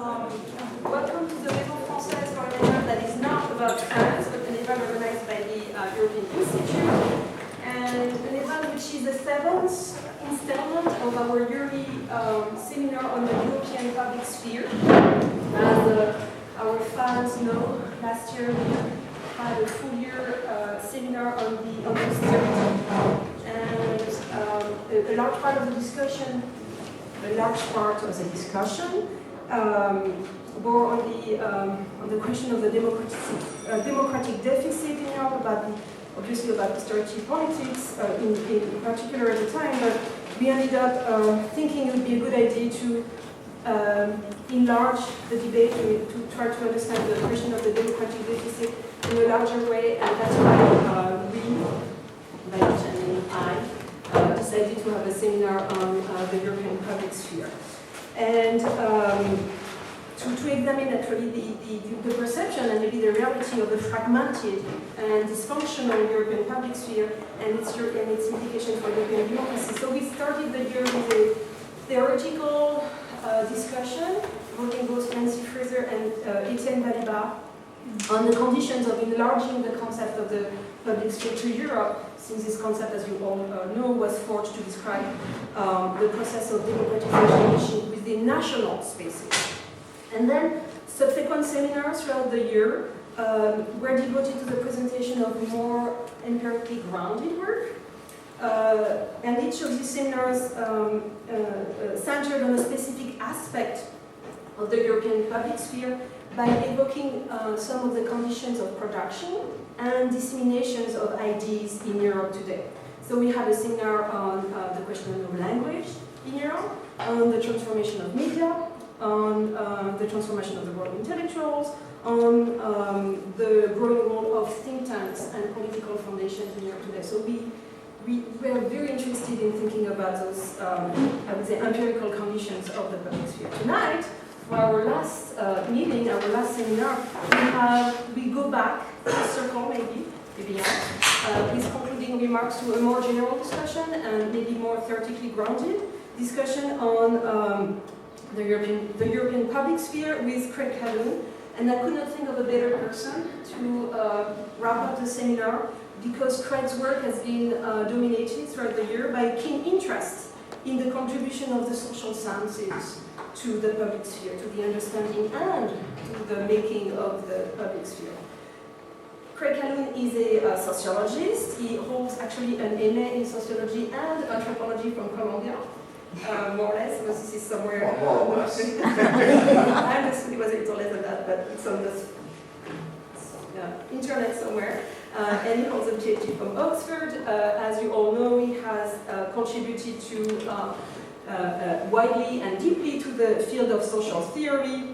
Welcome to the Maison Française for an event that is not about France, but an event organized by the European Institute, and an event which is the 7th installment of our yearly seminar on the European public sphere. As our fans know, last year we had a full year seminar on the austerity, and a large part of the discussion bore on the question of the democratic deficit in Europe, obviously about austerity politics in particular at the time, but we ended up thinking it would be a good idea to enlarge the debate, to try to understand the question of the democratic deficit in a larger way, and that's why I decided to have a seminar on the European public sphere. And to examine actually the perception and maybe the reality of the fragmented and dysfunctional European public sphere and its implication for European democracy. So we started the year with a theoretical discussion involving both Nancy Fraser and Etienne Balibar on the conditions of enlarging the concept of the public sphere to Europe, since this concept, as you all know, was forged to describe the process of democratization within national spaces. And then subsequent seminars throughout the year were devoted to the presentation of more empirically grounded work. And each of these seminars centered on a specific aspect of the European public sphere by evoking some of the conditions of production and disseminations of ideas in Europe today. So we had a seminar on the question of language in Europe, on the transformation of media, on the transformation of the world intellectuals, on the growing role of think tanks and political foundations in Europe today. So we were very interested in thinking about those, I would say, empirical conditions of the public sphere. Tonight, for our last meeting, our last seminar, we go back to circle maybe not, with concluding remarks to a more general discussion and maybe more theoretically grounded discussion on the European public sphere with Craig Calhoun. And I could not think of a better person to wrap up the seminar, because Craig's work has been dominated throughout the year by keen interest in the contribution of the social sciences to the public sphere, to the understanding and to the making of the public sphere. Craig Calhoun is a sociologist. He holds actually an MA in sociology and anthropology from Columbia, more or less, because this is somewhere. More or less. I understood it was a little less than that, but it's on the internet somewhere. And he holds a PhD from Oxford. As you all know, he has contributed to widely and deeply to the field of social theory,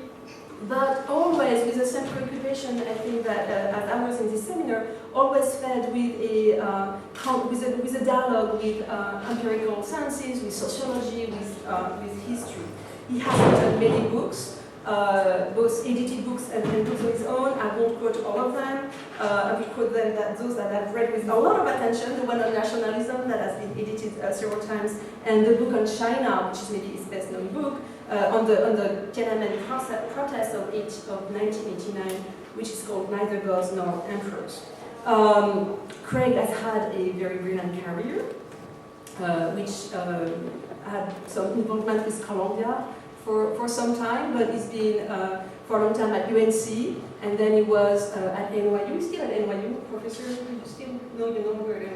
but always with the same preoccupation, I think, that as I was in this seminar, always fed with a dialogue with empirical sciences, with sociology, with history. He has written many books, both edited books and books of his own. I won't quote all of them. I will quote them, those that I've read with a lot of attention, the one on nationalism that has been edited several times, and the book on China, which is maybe his best known book, on the Tiananmen protest of 1989, which is called Neither Gods Nor Emperors. Craig has had a very brilliant career, which had some involvement with Columbia for some time, but he's been for a long time at UNC, and then he was at NYU, still at NYU, professor, you still know, you know where at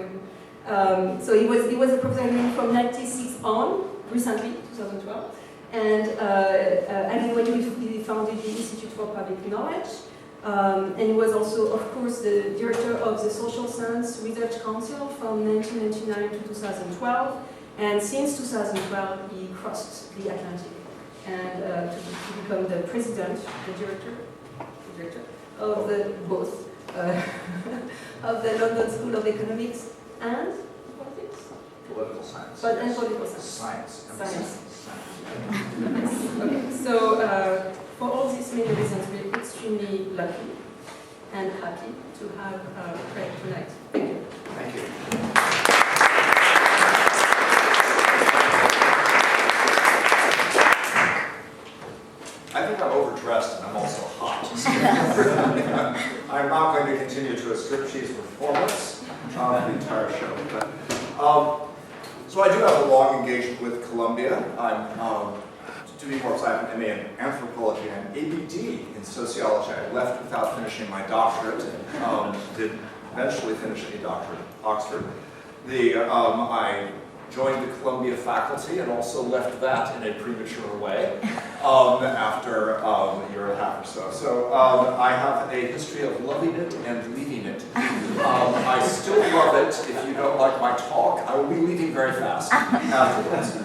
NYU. So he was a professor from 1996 on, recently, 2012, and at NYU he founded the Institute for Public Knowledge, and he was also, of course, the director of the Social Science Research Council from 1999 to 2012, and since 2012 he crossed the Atlantic and to become the president, the director of both of the London School of Economics and politics? Political science. And political science. Science. Okay, so for all these many reasons, we're extremely lucky and happy to have Craig tonight. Thank you. Thank you. I think I've continue to a striptease performance the entire show. But, so I do have a long engagement with Columbia. I'm, to be more precise, I'm MA in anthropology and ABD in sociology. I left without finishing my doctorate and did eventually finish a doctorate at Oxford. I joined the Columbia faculty and also left that in a premature way after a year and a half or so. So I have a history of loving it and leaving it. I still love it. If you don't like my talk, I will be leaving very fast afterwards.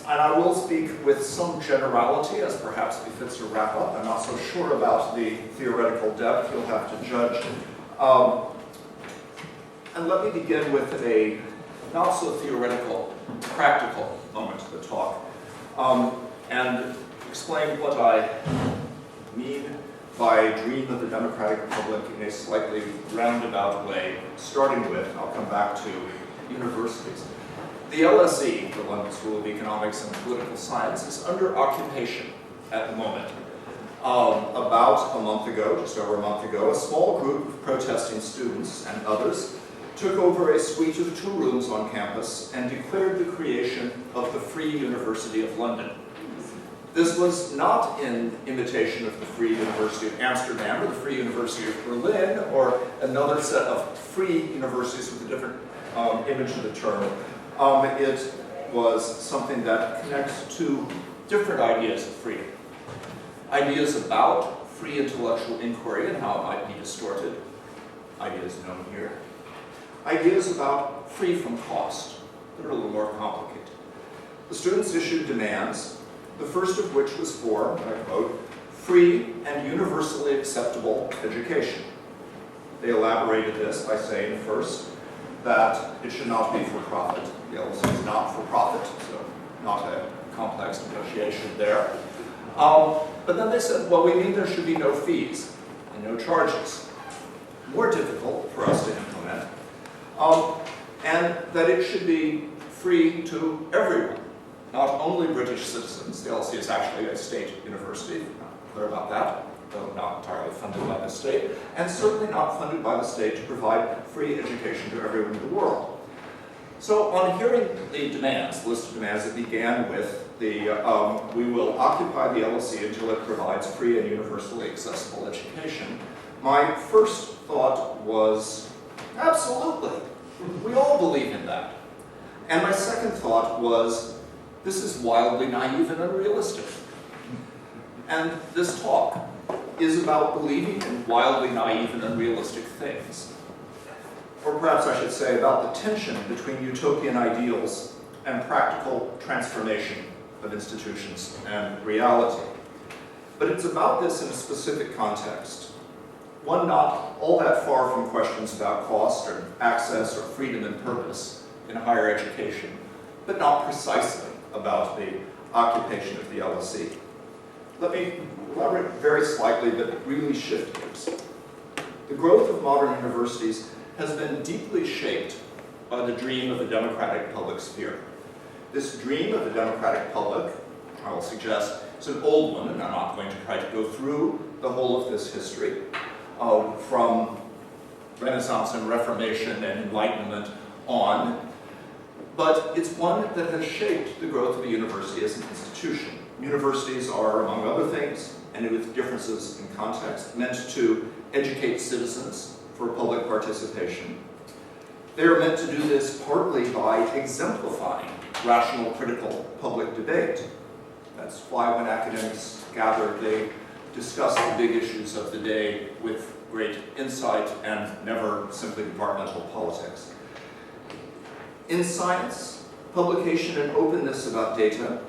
And I will speak with some generality, as perhaps befits a wrap-up. I'm not so sure about the theoretical depth. You'll have to judge. And let me begin with a not so theoretical, practical moment of the talk, and explain what I mean by dream of the democratic republic in a slightly roundabout way, starting with, I'll come back to universities. The LSE, the London School of Economics and Political Science, is under occupation at the moment. About a month ago, just over a month ago, a small group of protesting students and others took over a suite of 2 rooms on campus and declared the creation of the Free University of London. This was not in imitation of the Free University of Amsterdam or the Free University of Berlin or another set of free universities with a different image of the term. It was something that connects to different ideas of freedom. Ideas about free intellectual inquiry and how it might be distorted. Ideas known here. Ideas about free from cost that are a little more complicated. The students issued demands, the first of which was for, and I quote, free and universally acceptable education. They elaborated this by saying first that it should not be for profit. The LSE is not for profit, so not a complex negotiation there. But then they said, well, we mean there should be no fees and no charges. More difficult for us to implement. And that it should be free to everyone, not only British citizens. The LSE is actually a state university, not clear about that, though not entirely funded by the state, and certainly not funded by the state to provide free education to everyone in the world. So on hearing the demands, the list of demands that began with the, we will occupy the LSE until it provides free and universally accessible education, my first thought was, absolutely. We all believe in that. And my second thought was, this is wildly naive and unrealistic. And this talk is about believing in wildly naive and unrealistic things. Or perhaps I should say about the tension between utopian ideals and practical transformation of institutions and reality. But it's about this in a specific context. One not all that far from questions about cost or access or freedom and purpose in higher education, but not precisely about the occupation of the LSE. Let me elaborate very slightly, but really shift gears. The growth of modern universities has been deeply shaped by the dream of the democratic public sphere. This dream of the democratic public, I will suggest, is an old one, and I'm not going to try to go through the whole of this history. From Renaissance and Reformation and Enlightenment on, but it's one that has shaped the growth of a university as an institution. Universities are, among other things, and with differences in context, meant to educate citizens for public participation. They are meant to do this partly by exemplifying rational, critical public debate. That's why when academics gather, they discuss the big issues of the day with great insight and never simply departmental politics. In science, publication and openness about data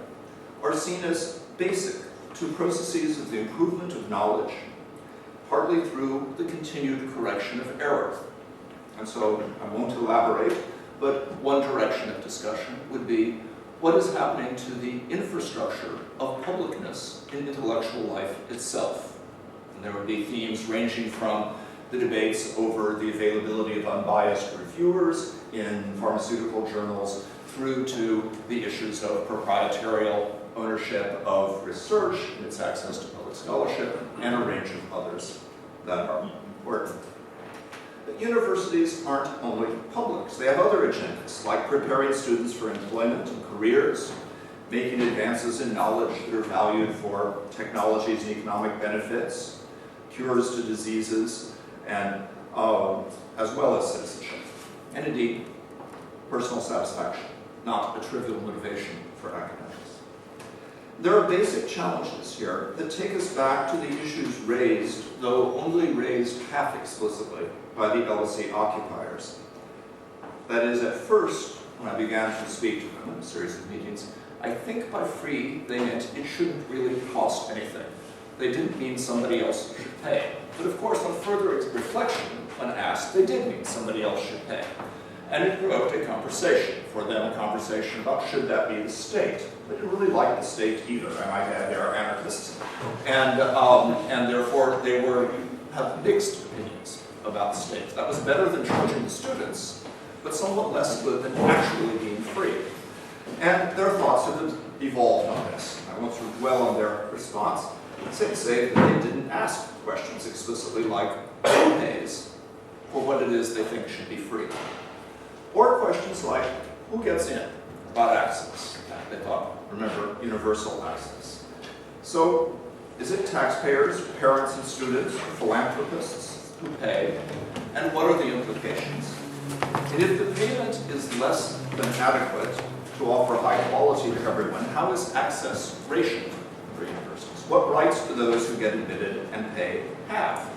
are seen as basic to processes of the improvement of knowledge, partly through the continued correction of error. And so I won't elaborate, but one direction of discussion would be what is happening to the infrastructure of publicness in intellectual life itself. And there would be themes ranging from the debates over the availability of unbiased reviewers in pharmaceutical journals through to the issues of proprietarial ownership of research and its access to public scholarship and a range of others that are important. But universities aren't only publics. They have other agendas, like preparing students for employment and careers, making advances in knowledge that are valued for technologies and economic benefits, cures to diseases, and as well as citizenship. And indeed, personal satisfaction, not a trivial motivation for academics. There are basic challenges here that take us back to the issues raised, though only raised half explicitly, by the LSE occupiers. That is, at first, when I began to speak to them in a series of meetings, I think by free they meant it shouldn't really cost anything. They didn't mean somebody else should pay. But of course, on further reflection, when asked, they did mean somebody else should pay. And it provoked a conversation, for them a conversation about should that be the state. They didn't really like the state either, I might add, they are anarchists. And therefore they have mixed opinions about the state. That was better than charging the students, but somewhat less good than actually being free. And their thoughts have evolved on this. I won't sort of dwell on their response. Say that they didn't ask questions explicitly like who pays for what it is they think should be free. Or questions like who gets in, about access. They thought, remember, universal access. So is it taxpayers, parents and students, philanthropists who pay? And what are the implications? And if the payment is less than adequate to offer high quality to everyone, how is access rationed for universities? What rights do those who get admitted and pay have?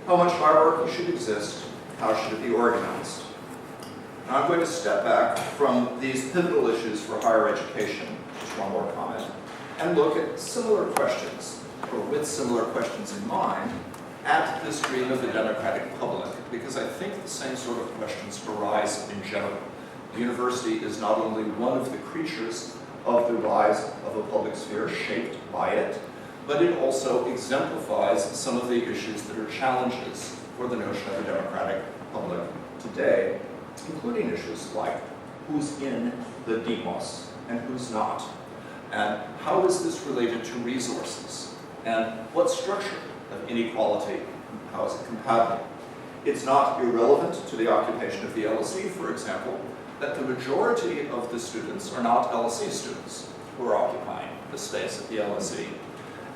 How much hierarchy should exist? How should it be organized? Now I'm going to step back from these pivotal issues for higher education, just one more comment, and look at similar questions, or with similar questions in mind, at the stream of the democratic public, because I think the same sort of questions arise in general. The university is not only one of the creatures of the rise of a public sphere shaped by it, but it also exemplifies some of the issues that are challenges for the notion of a democratic public today, including issues like who's in the demos and who's not, and how is this related to resources, and what structure of inequality, how is it compatible? It's not irrelevant to the occupation of the LSE, for example, that the majority of the students are not LSE students who are occupying the space at the LSE,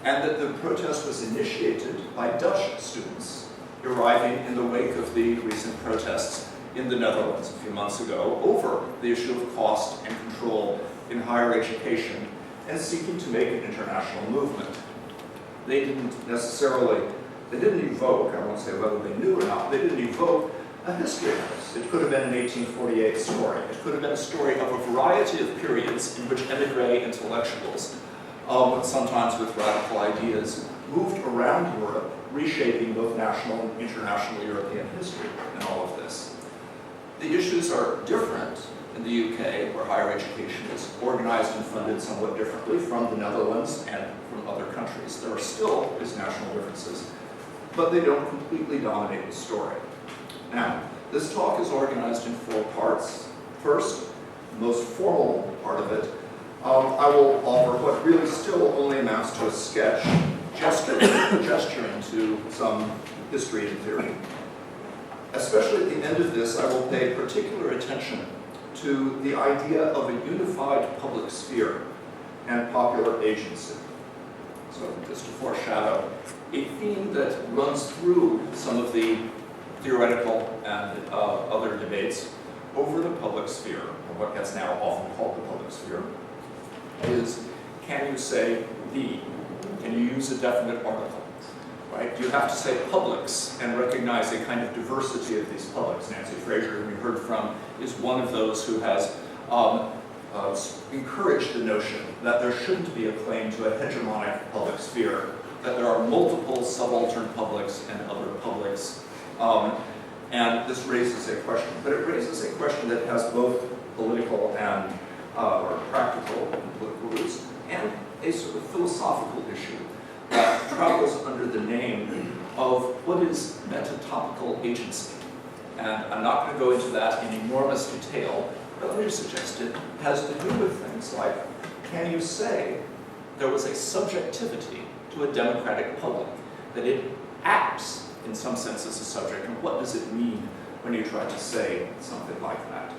and that the protest was initiated by Dutch students arriving in the wake of the recent protests in the Netherlands a few months ago over the issue of cost and control in higher education and seeking to make an international movement. They didn't evoke, I won't say whether they knew or not, they didn't evoke a history of this. It could have been an 1848 story. It could have been a story of a variety of periods in which émigré intellectuals, sometimes with radical ideas, moved around Europe, reshaping both national and international European history in all of this. The issues are different in the UK, where higher education is organized and funded somewhat differently from the Netherlands and from other countries. There are still these national differences, but they don't completely dominate the story. Now, this talk is organized in 4 parts. First, the most formal part of it, I will offer what really still only amounts to a sketch, gesturing to some history and theory. Especially at the end of this, I will pay particular attention to the idea of a unified public sphere and popular agency. So just to foreshadow, a theme that runs through some of the theoretical and other debates over the public sphere, or what gets now often called the public sphere, is can you say the? Can you use a definite article? Right? Do you have to say Publix and recognize a kind of diversity of these publics? Nancy Fraser, who we heard from, is one of those who has encouraged the notion that there shouldn't be a claim to a hegemonic public sphere, that there are multiple subaltern publics and other publics. And this raises a question, but it raises a question that has both political and or practical and political roots, and a sort of philosophical issue that travels under the name of what is metatopical agency. And I'm not going to go into that in enormous detail, but let me just suggest it has to do with things like, can you say there was a subjectivity to a democratic public, that it acts in some sense as a subject, and what does it mean when you try to say something like that.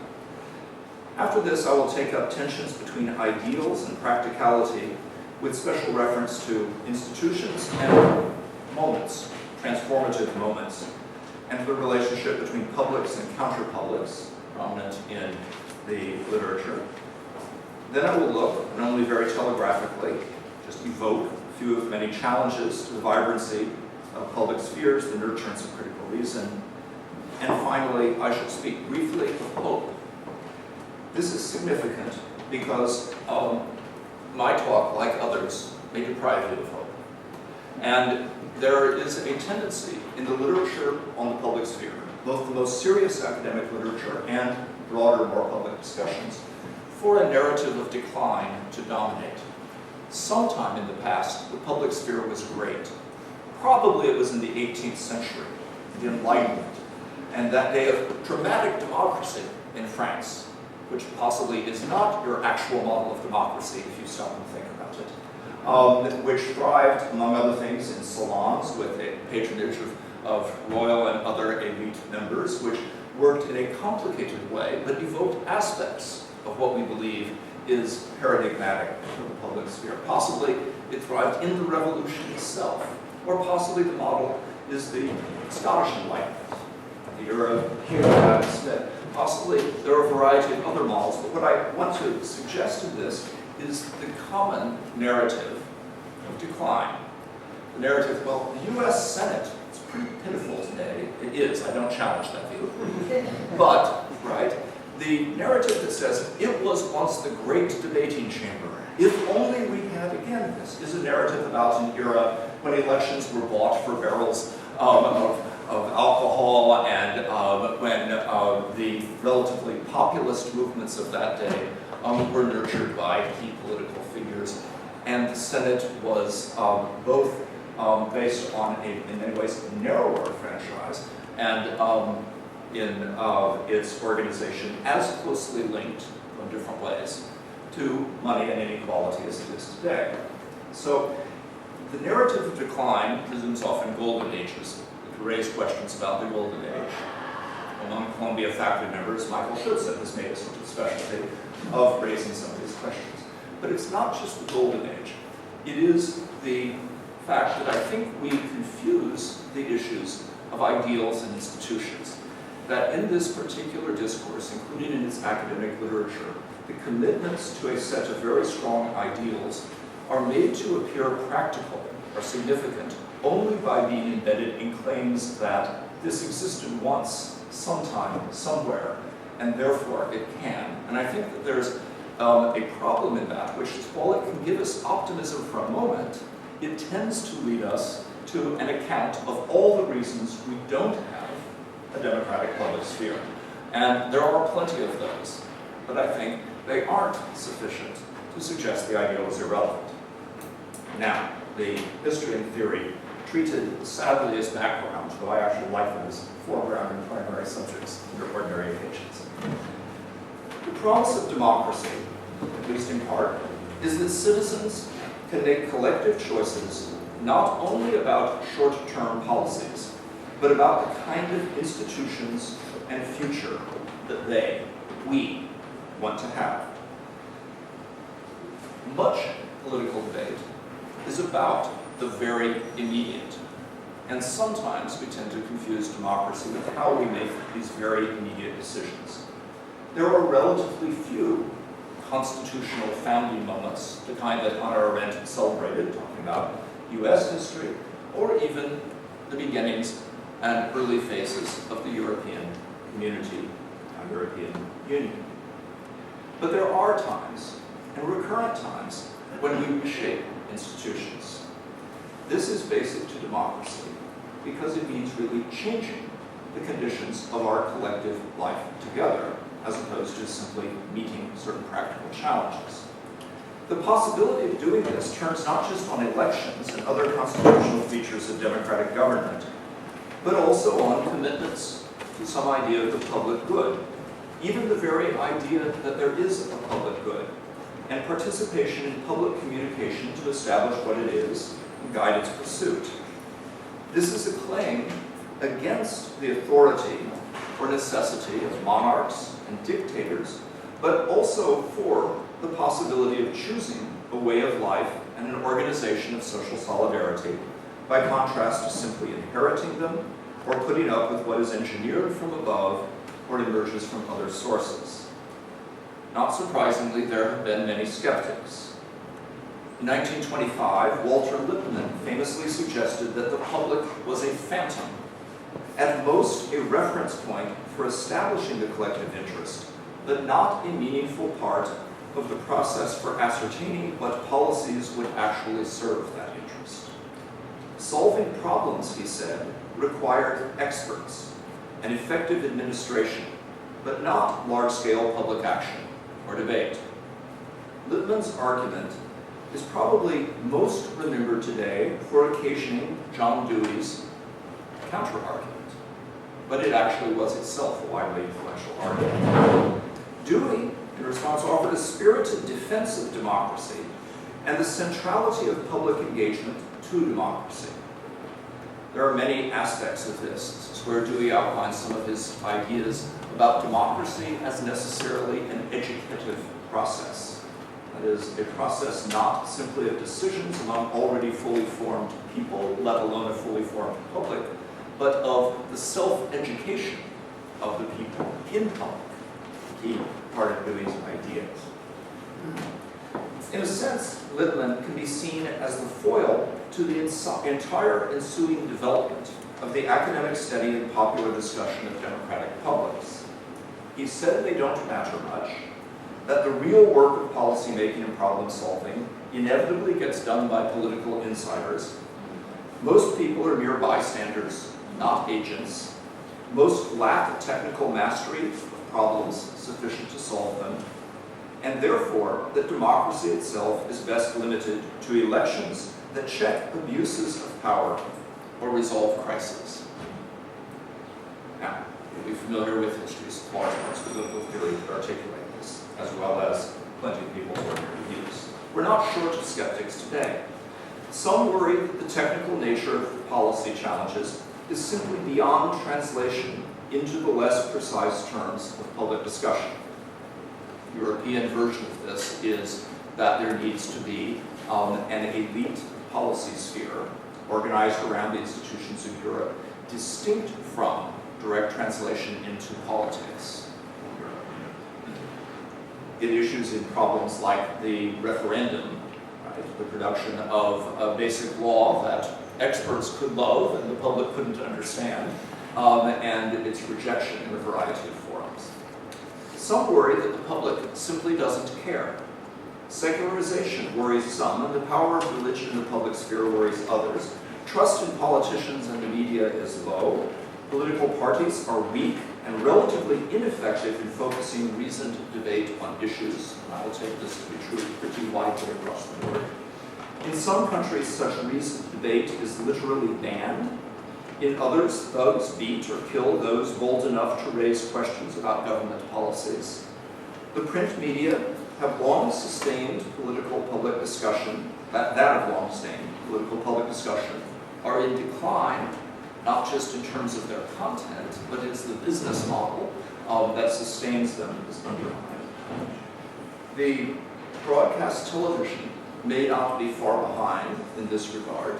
After this, I will take up tensions between ideals and practicality with special reference to institutions and moments, transformative moments, and the relationship between Publix and counter-Publics, prominent in the literature. Then I will look, and only very telegraphically, just evoke a few of many challenges to the vibrancy of public spheres, the nurturance of critical reason. And finally, I shall speak briefly of hope. This is significant because my talk, like others, may deprive you of hope. And there is a tendency in the literature on the public sphere, both the most serious academic literature and broader, more public discussions, for a narrative of decline to dominate. Sometime in the past, the public sphere was great. Probably it was in the 18th century, the Enlightenment, and that day of dramatic democracy in France, which possibly is not your actual model of democracy if you stop and think about it, which thrived, among other things, in salons with a patronage of royal and other elite members, which worked in a complicated way, but evoked aspects of what we believe is paradigmatic for the public sphere. Possibly it thrived in the revolution itself, or possibly the model is the Scottish Enlightenment, the era of Hume and Adam Smith. Possibly there are a variety of other models, but what I want to suggest in this is the common narrative of decline. The narrative, well, the US Senate is pretty pitiful today. It is, I don't challenge that view. But, right, the narrative that says it was once the great debating chamber, if only we had, again, this is a narrative about an era when elections were bought for barrels of alcohol, and when the relatively populist movements of that day were nurtured by key political figures. And the Senate was both based on in many ways, a narrower franchise, and in its organization as closely linked in different ways to money and inequality as it is today. So the narrative of decline presumes often golden ages. To raise questions about the golden age. Among Columbia faculty members, Michael Schutze has made a sort of specialty of raising some of these questions. But it's not just the golden age. It is the fact that I think we confuse the issues of ideals and institutions. That in this particular discourse, including in its academic literature, the commitments to a set of very strong ideals are made to appear practical or significant only by being embedded in claims that this existed once, sometime, somewhere, and therefore it can. And I think that there's a problem in that, which is while it can give us optimism for a moment, it tends to lead us to an account of all the reasons we don't have a democratic public sphere. And there are plenty of those, but I think they aren't sufficient to suggest the ideal is irrelevant. Now, the history and theory treated sadly as background, though I actually like them as foreground and primary subjects under ordinary occasions. The promise of democracy, at least in part, is that citizens can make collective choices not only about short-term policies, but about the kind of institutions and future that we want to have. Much political debate is about the very immediate. And sometimes we tend to confuse democracy with how we make these very immediate decisions. There are relatively few constitutional founding moments, the kind that Hannah Arendt celebrated, talking about US history, or even the beginnings and early phases of the European community, European Union. But there are times, and recurrent times, when we reshape institutions. This is basic to democracy because it means really changing the conditions of our collective life together, as opposed to simply meeting certain practical challenges. The possibility of doing this turns not just on elections and other constitutional features of democratic government, but also on commitments to some idea of the public good, even the very idea that there is a public good, and participation in public communication to establish what it is and guide its pursuit. This is a claim against the authority or necessity of monarchs and dictators, but also for the possibility of choosing a way of life and an organization of social solidarity, by contrast to simply inheriting them or putting up with what is engineered from above or emerges from other sources. Not surprisingly, there have been many skeptics. In 1925, Walter Lippmann famously suggested that the public was a phantom, at most a reference point for establishing the collective interest, but not a meaningful part of the process for ascertaining what policies would actually serve that interest. Solving problems, he said, required experts and effective administration, but not large-scale public action or debate. Lippmann's argument is probably most remembered today for occasioning John Dewey's counter-argument, but it actually was itself a widely influential argument. Dewey, in response, offered a spirited defense of democracy and the centrality of public engagement to democracy. There are many aspects of this. This is where Dewey outlines some of his ideas about democracy as necessarily an educative process. That is, a process not simply of decisions among already fully formed people, let alone a fully formed public, but of the self-education of the people in public, key part of Dewey's ideas. In a sense, Lippmann can be seen as the foil to the entire ensuing development of the academic study and popular discussion of democratic publics. He said they don't matter much, that the real work of policymaking and problem solving inevitably gets done by political insiders. Most people are mere bystanders, not agents. Most lack technical mastery of problems sufficient to solve them, and therefore that democracy itself is best limited to elections that check abuses of power or resolve crises. Now, you'll be familiar with history's large parts of political theory that articulate this, as well as plenty of people's ordinary views. We're not short of skeptics today. Some worry that the technical nature of policy challenges is simply beyond translation into the less precise terms of public discussion. The European version of this is that there needs to be an elite policy sphere organized around the institutions of Europe, distinct from direct translation into politics in Europe. It issues in problems like the referendum, right? The production of a basic law that experts could love and the public couldn't understand, and its rejection in a variety of forums. Some worry that the public simply doesn't care. Secularization worries some, and the power of religion in the public sphere worries others. Trust in politicians and the media is low. Political parties are weak and relatively ineffective in focusing reasoned debate on issues. And I will take this to be true pretty widely across the board. In some countries, such reasoned debate is literally banned. In others, thugs beat or kill those bold enough to raise questions about government policies. The print media have long sustained political public discussion, are in decline, not just in terms of their content, but it's the business model that sustains them is undermined. The broadcast television may not be far behind in this regard.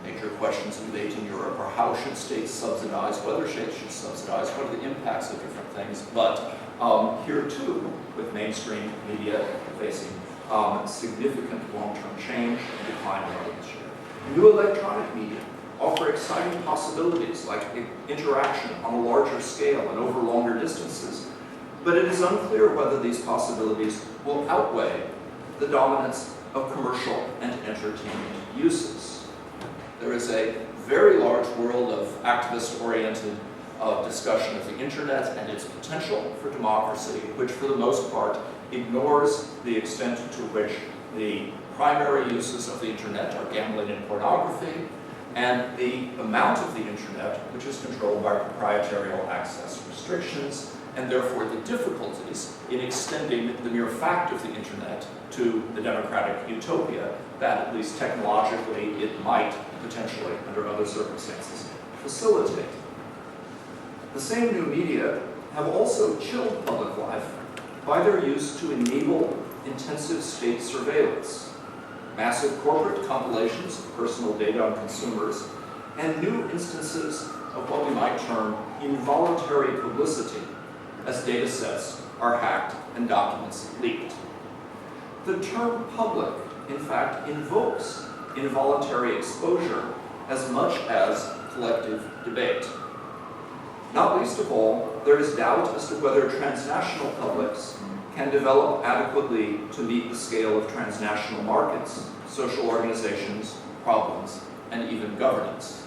Major questions of debate in Europe are how should states subsidize, whether states should subsidize, what are the impacts of different things, but here too, with mainstream media facing significant long-term change and decline in audience share. New electronic media offer exciting possibilities like interaction on a larger scale and over longer distances, but it is unclear whether these possibilities will outweigh the dominance of commercial and entertainment uses. There is a very large world of activist-oriented discussion of the internet and its potential for democracy, which for the most part ignores the extent to which the primary uses of the internet are gambling and pornography, and the amount of the internet which is controlled by proprietarial access restrictions, and therefore the difficulties in extending the mere fact of the internet to the democratic utopia that, at least technologically, it might potentially, under other circumstances, facilitate. The same new media have also chilled public life by their use to enable intensive state surveillance, massive corporate compilations of personal data on consumers, and new instances of what we might term involuntary publicity, as data sets are hacked and documents leaked. The term public, in fact, invokes involuntary exposure as much as collective debate. Not least of all, there is doubt as to whether transnational publics can develop adequately to meet the scale of transnational markets, social organizations, problems, and even governance.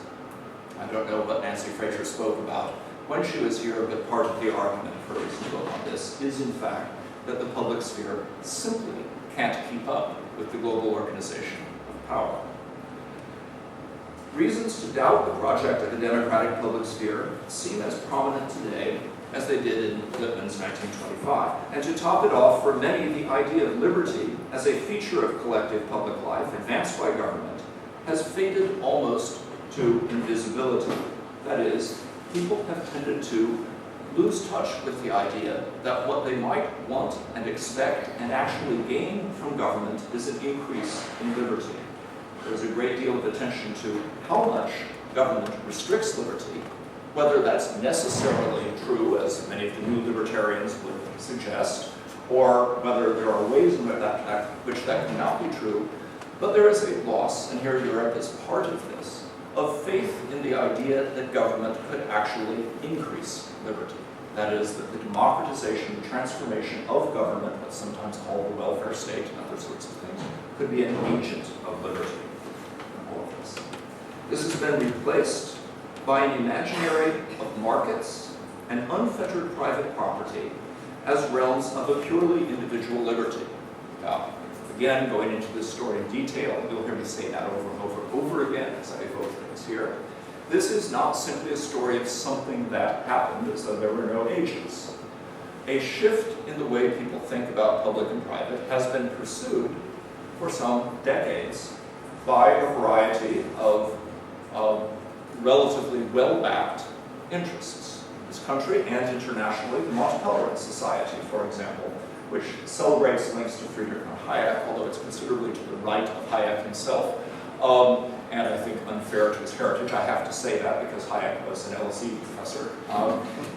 I don't know what Nancy Fraser spoke about when she was here, but part of the argument of her recent book on this is, in fact, that the public sphere simply can't keep up with the global organization of power. Reasons to doubt the project of the democratic public sphere seem as prominent today as they did in Lippmann's 1925. And to top it off, for many, the idea of liberty as a feature of collective public life advanced by government has faded almost to invisibility. That is, people have tended to lose touch with the idea that what they might want and expect and actually gain from government is an increase in liberty. There's a great deal of attention to how much government restricts liberty, whether that's necessarily true, as many of the new libertarians would suggest, or whether there are ways in which that cannot be true. But there is a loss, and here Europe is part of this, of faith in the idea that government could actually increase liberty. That is, that the democratization, the transformation of government, what's sometimes called the welfare state and other sorts of things, could be an agent of liberty in all of this. This has been replaced by an imaginary of markets and unfettered private property as realms of a purely individual liberty. Now, again, going into this story in detail, you'll hear me say that over and over again as I evoke things here. This is not simply a story of something that happened as though there were no ages. A shift in the way people think about public and private has been pursued for some decades by a variety of relatively well-backed interests. In this country and internationally, the Tolerance Society, for example, which celebrates links to Friedrich Hayek, although it's considerably to the right of Hayek himself, and I think unfair to his heritage. I have to say that because Hayek was an LSE professor.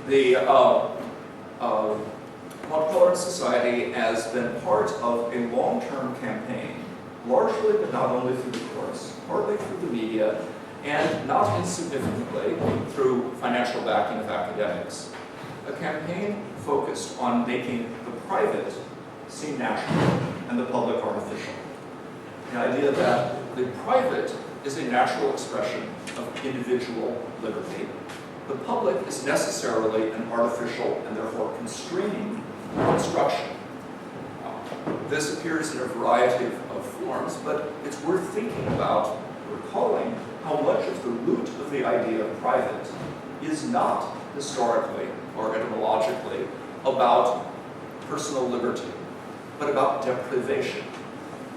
The Tolerance Society has been part of a long-term campaign, largely but not only through the courts, partly through the media, and not insignificantly through financial backing of academics. A campaign focused on making the private seem natural and the public artificial. The idea that the private is a natural expression of individual liberty. The public is necessarily an artificial and therefore constraining construction. This appears in a variety of forms, but it's worth thinking about, recalling how much of the root of the idea of private is not historically or etymologically about personal liberty, but about deprivation.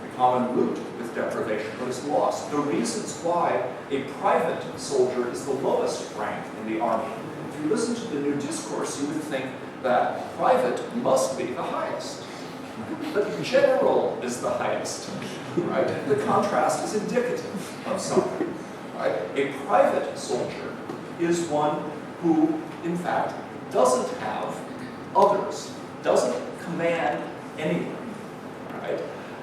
The common root with deprivation, what is lost. The reasons why a private soldier is the lowest rank in the army. If you listen to the new discourse, you would think that private must be the highest. But general is the highest, right? The contrast is indicative of something, right? A private soldier is one who, in fact, doesn't have others, doesn't command anyone, right?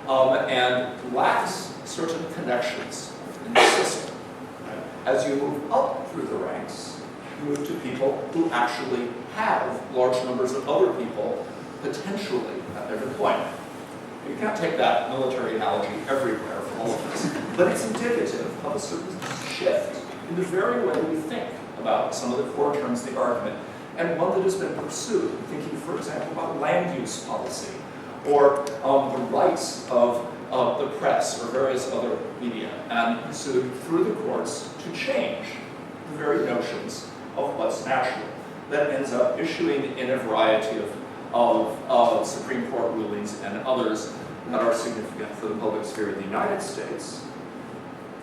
And lacks certain connections in the system. Right? As you move up through the ranks, you move to people who actually have large numbers of other people potentially at their deployment. You can't take that military analogy everywhere for all of this, but it's indicative of a certain shift in the very way we think about some of the core terms of the argument, and one that has been pursued, thinking, for example, about land use policy, or the rights of the press or various other media, and pursued through the courts to change the very notions of what's natural. That ends up issuing in a variety of Supreme Court rulings and others that are significant for the public sphere in the United States.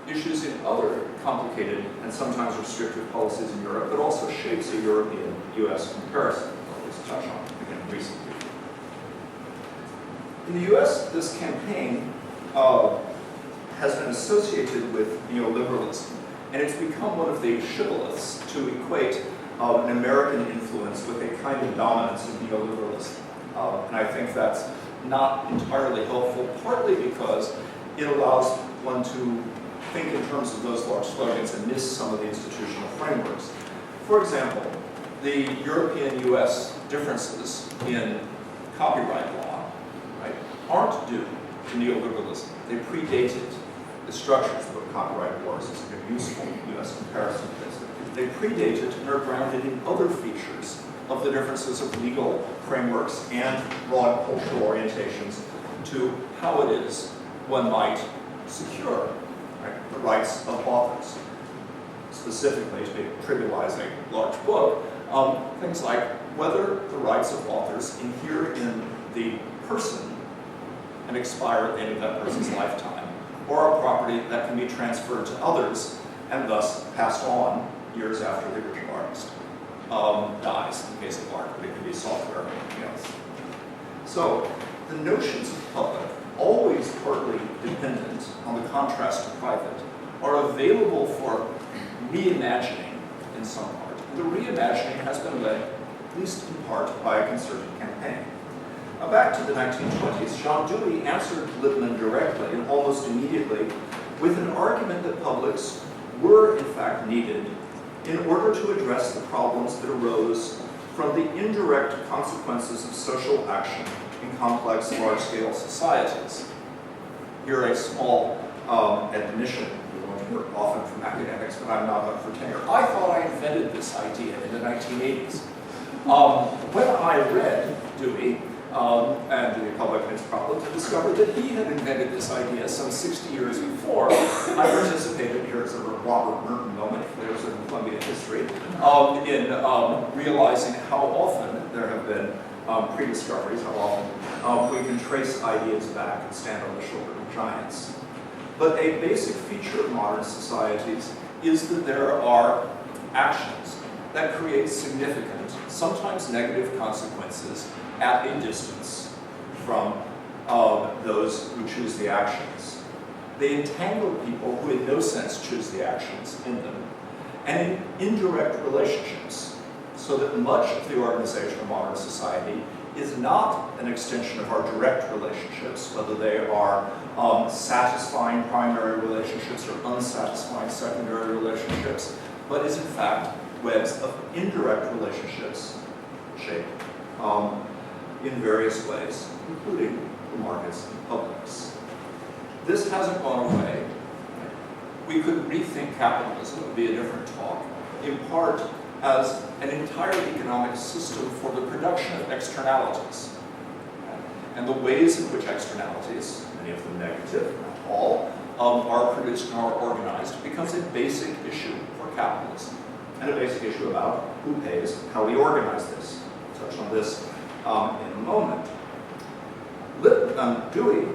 issues in other complicated and sometimes restrictive policies in Europe, but also shapes a European-US comparison, I'll just touch on again recently. In the US, this campaign has been associated with neoliberalism, and it's become one of the shibboleths to equate an American influence with a kind of dominance of neoliberalism. And I think that's not entirely helpful, partly because it allows one to think in terms of those large slogans and miss some of the institutional frameworks. For example, the European-US differences in copyright law, right, aren't due to neoliberalism. They predated the structures of the copyright wars as a useful US comparison to this. They predated and are grounded in other features of the differences of legal frameworks and broad cultural orientations to how it is one might secure, right, the rights of authors. Specifically, to trivialize a large book, things like whether the rights of authors inhere in the person and expire at the end of that person's lifetime, or a property that can be transferred to others and thus passed on years after the original artist dies, in the case of art, but it can be software or anything else. So the notions of public, always partly dependent on the contrast to private, are available for reimagining in some part. The reimagining has been led, at least in part, by a concerted campaign. Now back to the 1920s, John Dewey answered Lippmann directly and almost immediately with an argument that publics were in fact needed in order to address the problems that arose from the indirect consequences of social action in complex, large-scale societies. Here a small admission. We won't hear often from academics, but I'm not up for tenure. I thought I invented this idea in the 1980s. When I read Dewey and the Publicness problem, I discovered that he had invented this idea some 60 years before. I participated, here's a Robert Merton moment, players of Columbia history, in realizing how often there have been pre-discoveries, how often we can trace ideas back and stand on the shoulder of giants. But a basic feature of modern societies is that there are actions that create significant, sometimes negative consequences at a distance from those who choose the actions. They entangle people who in no sense choose the actions in them, and in indirect relationships, so that much of the organization of modern society is not an extension of our direct relationships, whether they are satisfying primary relationships or unsatisfying secondary relationships, but is in fact webs of indirect relationships shaped in various ways, including the markets and Publix. This hasn't gone away. We could rethink capitalism, it would be a different talk, in part as an entire economic system for the production of externalities. And the ways in which externalities, many of them negative, not all, are produced and are organized becomes a basic issue for capitalism, and a basic issue about who pays, how we organize this. I'll touch on this in a moment. Dewey,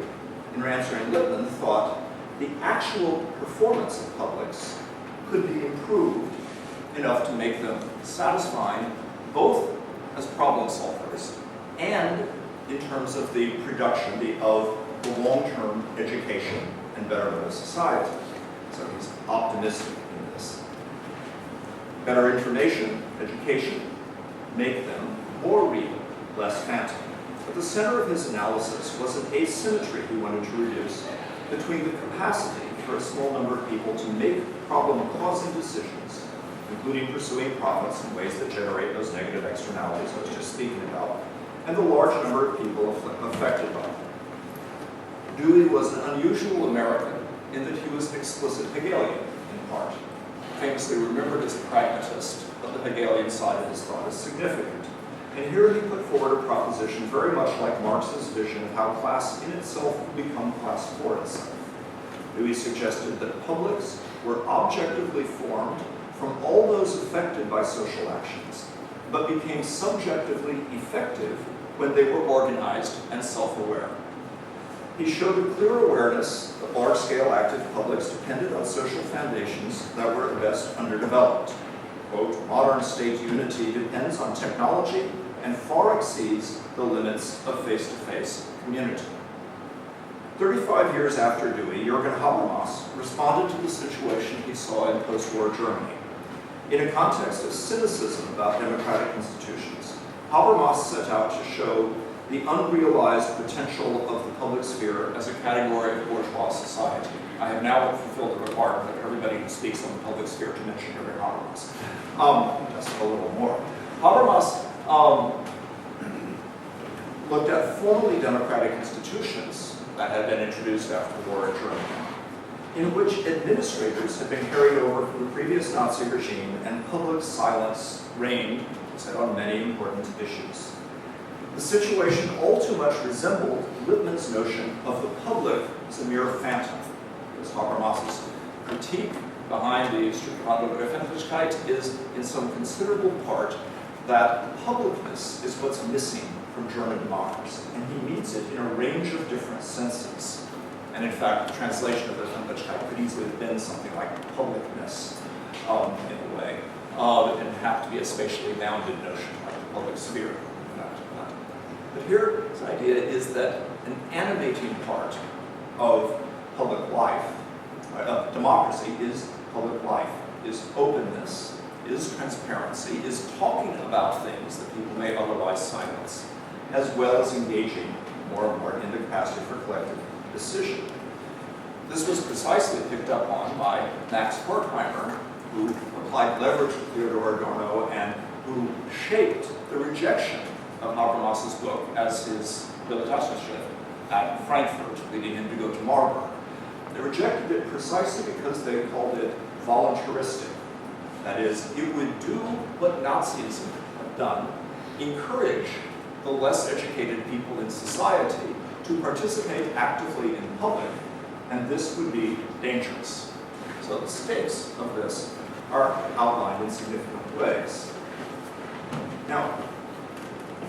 in answering Lippmann, thought the actual performance of Publix could be improved enough to make them satisfying both as problem solvers and in terms of the production of the long-term education and betterment of society. So he's optimistic in this. Better information, education, make them more real, less phantom. At the center of his analysis was an asymmetry he wanted to reduce between the capacity for a small number of people to make problem-causing decisions, including pursuing profits in ways that generate those negative externalities I was just speaking about, and the large number of people affected by them. Dewey was an unusual American in that he was an explicit Hegelian, in part. Famously remembered as a pragmatist, but the Hegelian side of his thought is significant. And here he put forward a proposition very much like Marx's vision of how class in itself would become class for itself. Dewey suggested that publics were objectively formed from all those affected by social actions, but became subjectively effective when they were organized and self-aware. He showed a clear awareness that large-scale active publics depended on social foundations that were at best underdeveloped. Quote, modern state unity depends on technology and far exceeds the limits of face-to-face community. 35 years after Dewey, Jürgen Habermas responded to the situation he saw in post-war Germany. In a context of cynicism about democratic institutions, Habermas set out to show the unrealized potential of the public sphere as a category of bourgeois society. I have now fulfilled the requirement of everybody who speaks on the public sphere to mention Jürgen Habermas. Just a little more. Habermas looked at formally democratic institutions that had been introduced after the war in Germany, in which administrators had been carried over from the previous Nazi regime and public silence reigned, he said, on many important issues. The situation all too much resembled Lippmann's notion of the public as a mere phantom. As Habermas's critique behind the Strukturelle Öffentlichkeit is, in some considerable part, that publicness is what's missing from German democracy, and he meets it in a range of different senses. And in fact, the translation of Öffentlichkeit could easily have been something like publicness, in a way. It didn't have to be a spatially bounded notion like the public sphere. But here, his idea is that an animating part of public life, of democracy, is public life, is openness, is transparency, is talking about things that people may otherwise silence, as well as engaging more and more in the capacity for collective decision. This was precisely picked up on by Max Horkheimer, who applied leverage to Theodor Adorno and who shaped the rejection of Habermas's book as his Habilitationschrift at Frankfurt, leading him to go to Marburg. They rejected it precisely because they called it voluntaristic. That is, it would do what Nazism had done, encourage the less educated people in society to participate actively in public, and this would be dangerous. So the stakes of this are outlined in significant ways. Now,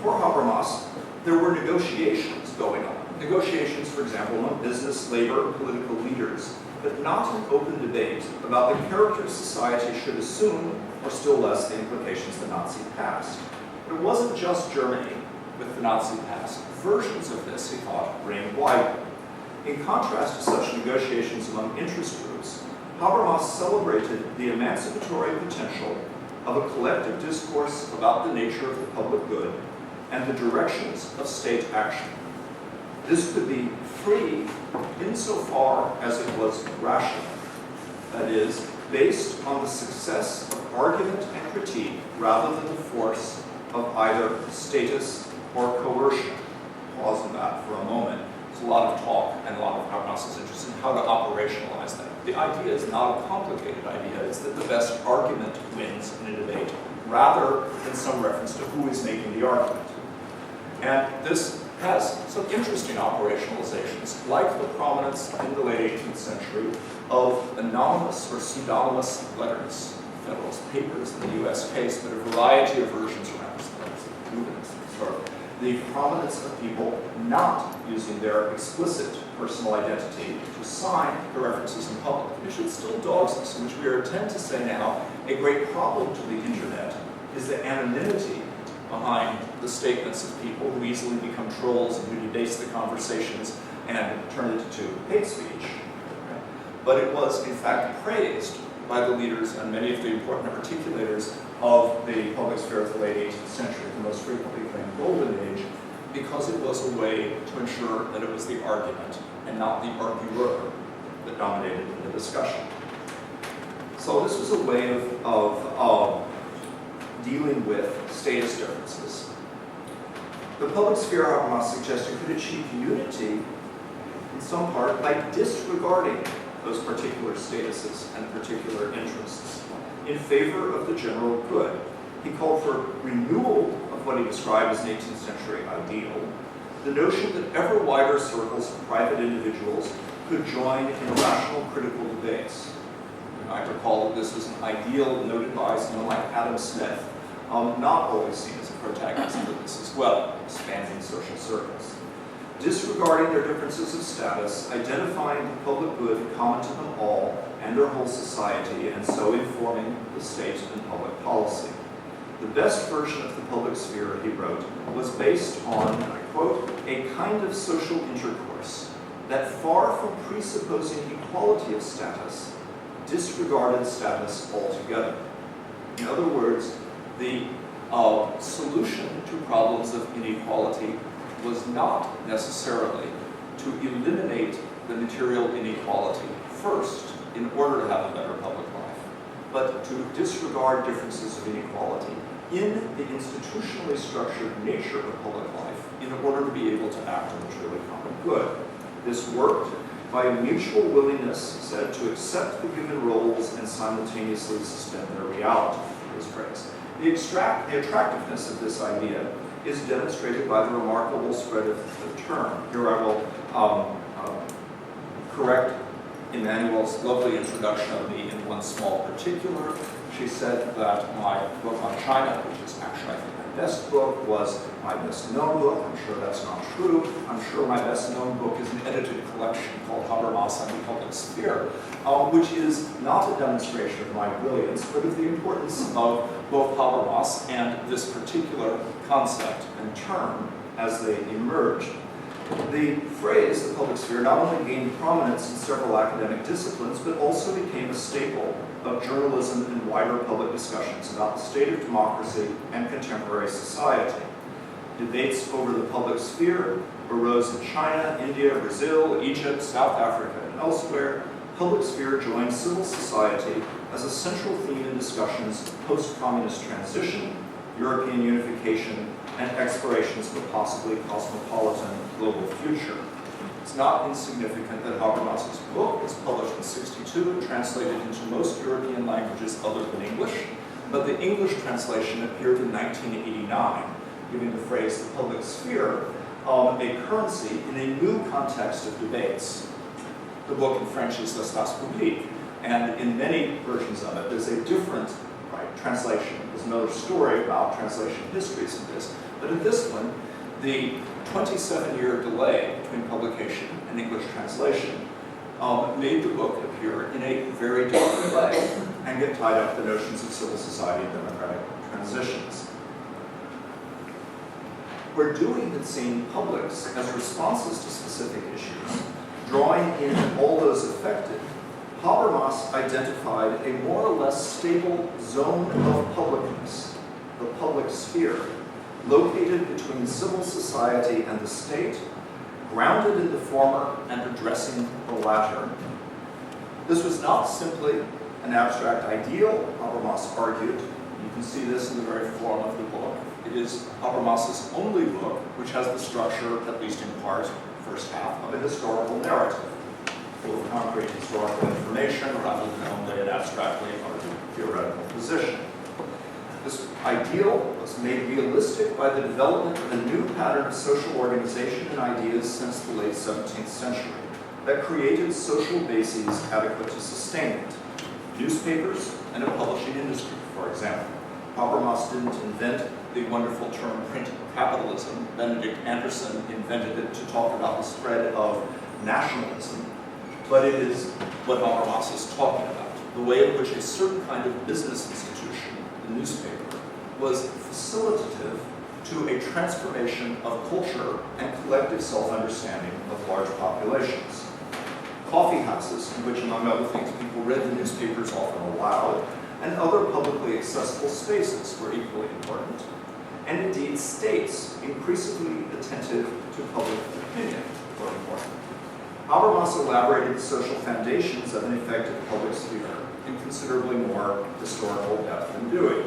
for Habermas, there were negotiations going on. Negotiations, for example, among business, labor, and political leaders, but not an open debate about the character society should assume, or still less, the implications of the Nazi past. But it wasn't just Germany with the Nazi past. Versions of this, he thought, reigned widely. In contrast to such negotiations among interest groups, Habermas celebrated the emancipatory potential of a collective discourse about the nature of the public good and the directions of state action. This could be free insofar as it was rational, that is, based on the success of argument and critique rather than the force of either status or coercion. Pause on that for a moment. There's a lot of talk and a lot of Habermas's interest in how to operationalize that. The idea is not a complicated idea. It's that the best argument wins in a debate, rather than some reference to who is making the argument. And this has some interesting operationalizations, like the prominence in the late 18th century of anonymous or pseudonymous letters, Federalist Papers in the US case, but a variety of versions around the prominence of people not using their explicit personal identity to sign the references in public. It should still dogs us, in which we tend to say now, a great problem to the internet is the anonymity behind the statements of people who easily become trolls and who debase the conversations and turn it into hate speech. But it was, in fact, praised by the leaders and many of the important articulators of the public sphere of the late 18th century, the most frequently claimed golden age, because it was a way to ensure that it was the argument and not the arguer that dominated the discussion. So this was a way of dealing with status differences. The public sphere, Habermas suggested, could achieve unity in some part by disregarding those particular statuses and particular interests in favor of the general good. He called for renewal of what he described as an 18th century ideal, the notion that ever wider circles of private individuals could join in rational critical debates. You might recall that this was an ideal noted by someone like Adam Smith, not always seen as a protagonist of this as well, expanding social circles. disregarding their differences of status, identifying the public good common to them all and their whole society, and so informing the state and public policy. The best version of the public sphere, he wrote, was based on, and I quote, a kind of social intercourse that, far from presupposing equality of status, disregarded status altogether. In other words, the solution to problems of inequality was not necessarily to eliminate the material inequality first in order to have a better public life, but to disregard differences of inequality in the institutionally structured nature of public life in order to be able to act on the truly common good. This worked by a mutual willingness, said, to accept the given roles and simultaneously suspend their reality, his phrase. The attractiveness of this idea is demonstrated by the remarkable spread of the term. Here I will correct Emmanuel's lovely introduction of me in one small particular. She said that my book on China, which is actually, I think, my best book, was my best known book. I'm sure that's not true. I'm sure my best known book is an edited collection called Habermas and the Public Sphere, which is not a demonstration of my brilliance, but of the importance of both Habermas and this particular concept and term as they emerged. The phrase, the public sphere, not only gained prominence in several academic disciplines, but also became a staple of journalism and wider public discussions about the state of democracy and contemporary society. Debates over the public sphere arose in China, India, Brazil, Egypt, South Africa, and elsewhere. Public sphere joined civil society as a central theme in discussions post-communist transition, European unification, and explorations of a possibly cosmopolitan global future. It's not insignificant that Habermas's book was published in '62 and translated into most European languages other than English, but the English translation appeared in 1989, giving the phrase the public sphere a currency in a new context of debates. The book in French is L'Espace Public, and in many versions of it, there's a different translation. There's another story about translation histories of this. But in this one, the 27-year delay between publication and English translation made the book appear in a very different way and get tied up the notions of civil society and democratic transitions. Where Dewey had seen Publix as responses to specific issues, drawing in all those affected, Habermas identified a more or less stable zone of publicness, the public sphere, located between civil society and the state, grounded in the former and addressing the latter. This was not simply an abstract ideal, Habermas argued. You can see this in the very form of the book. It is Habermas's only book which has the structure, at least in part, first half, of a historical narrative, full of concrete historical information rather than only an abstractly argued theoretical position. This ideal was made realistic by the development of a new pattern of social organization and ideas since the late 17th century that created social bases adequate to sustain it. Newspapers and a publishing industry, for example. Habermas didn't invent the wonderful term print capitalism. Benedict Anderson invented it to talk about the spread of nationalism. But it is what Habermas is talking about, the way in which a certain kind of business institution, the newspaper, was facilitative to a transformation of culture and collective self-understanding of large populations. Coffee houses, in which, among other things, people read the newspapers often aloud, and other publicly accessible spaces were equally important. And indeed, states, increasingly attentive to public opinion, were important. Habermas elaborated the social foundations of an effective public sphere in considerably more historical depth than Dewey,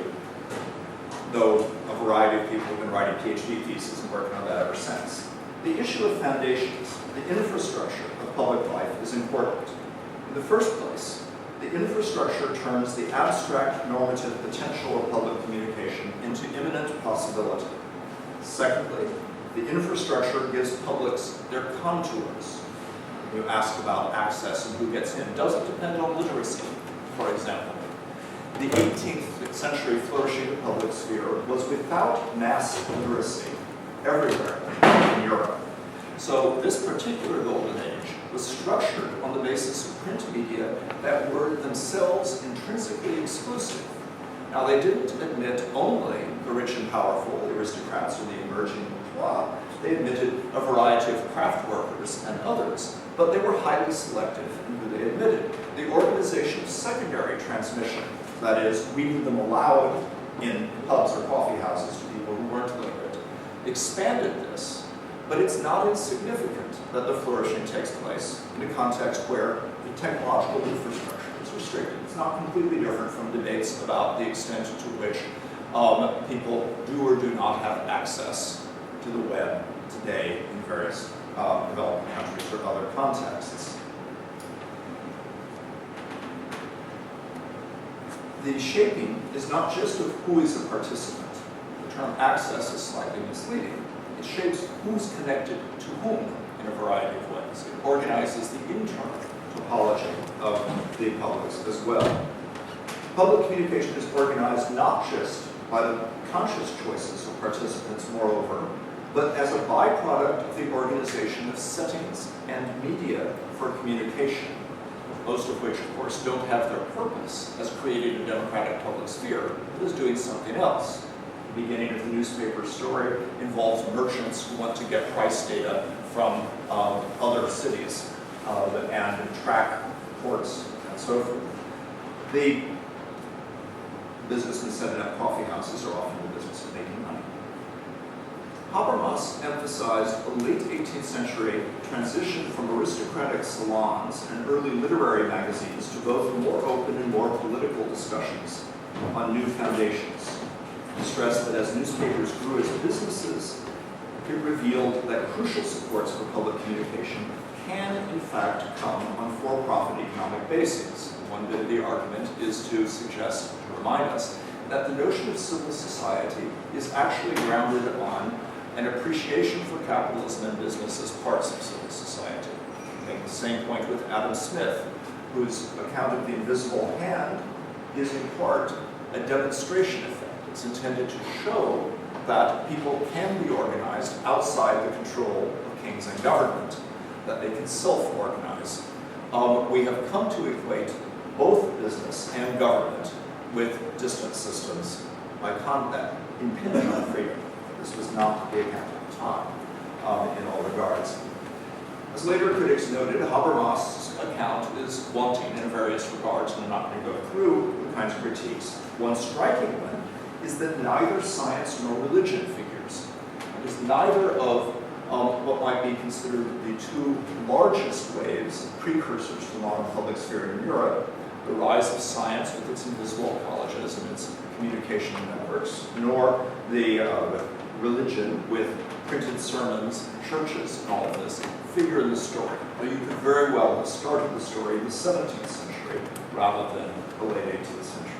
though a variety of people have been writing PhD theses and working on that ever since. The issue of foundations, the infrastructure of public life, is important. In the first place, the infrastructure turns the abstract normative potential of public communication into imminent possibility. Secondly, the infrastructure gives publics their contours. You ask about access and who gets in. Does it depend on literacy, for example? The 18th century flourishing of the public sphere was without mass literacy everywhere in Europe. So this particular golden age was structured on the basis of print media that were themselves intrinsically exclusive. Now, they didn't admit only the rich and powerful, the aristocrats or the emerging bourgeois. They admitted a variety of craft workers and others, but they were highly selective in who they admitted. The organization of secondary transmission, that is, reading them aloud in pubs or coffee houses to people who weren't literate, expanded this. But it's not insignificant that the flourishing takes place in a context where the technological infrastructure is restricted. It's not completely different from debates about the extent to which people do or do not have access to the web today in various developing countries or other contexts. The shaping is not just of who is a participant. The term access is slightly misleading. It shapes who's connected to whom in a variety of ways. It organizes the internal topology of the Publix as well. Public communication is organized not just by the conscious choices of participants, moreover, but as a byproduct of the organization of settings and media for communication, most of which, of course, don't have their purpose as creating a democratic public sphere, but as doing something else. The beginning of the newspaper story involves merchants who want to get price data from other cities and track ports and so forth. The businessmen setting up coffee houses are often in the business of making money. Habermas emphasized a late 18th century transition from aristocratic salons and early literary magazines to both more open and more political discussions on new foundations. He stressed that as newspapers grew as businesses, it revealed that crucial supports for public communication can, in fact, come on for-profit economic bases. One bit of the argument is to suggest, to remind us, that the notion of civil society is actually grounded on an appreciation for capitalism and business as parts of civil society. I make the same point with Adam Smith, whose account of the invisible hand is in part a demonstration effect. It's intended to show that people can be organized outside the control of kings and government, that they can self-organize. We have come to equate both business and government with distant systems by that impinge on freedom. This was not the account at the time in all regards. As later critics noted, Habermas' account is wanting in various regards, and I'm not going to go through the kinds of critiques. One striking one is that neither science nor religion figures. It is neither of what might be considered the two largest waves, precursors to the modern public sphere in Europe, the rise of science with its invisible colleges and its communication networks, nor the religion with printed sermons, churches, and all of this figure in the story. Now, you could very well have started the story in the 17th century rather than the late 18th century.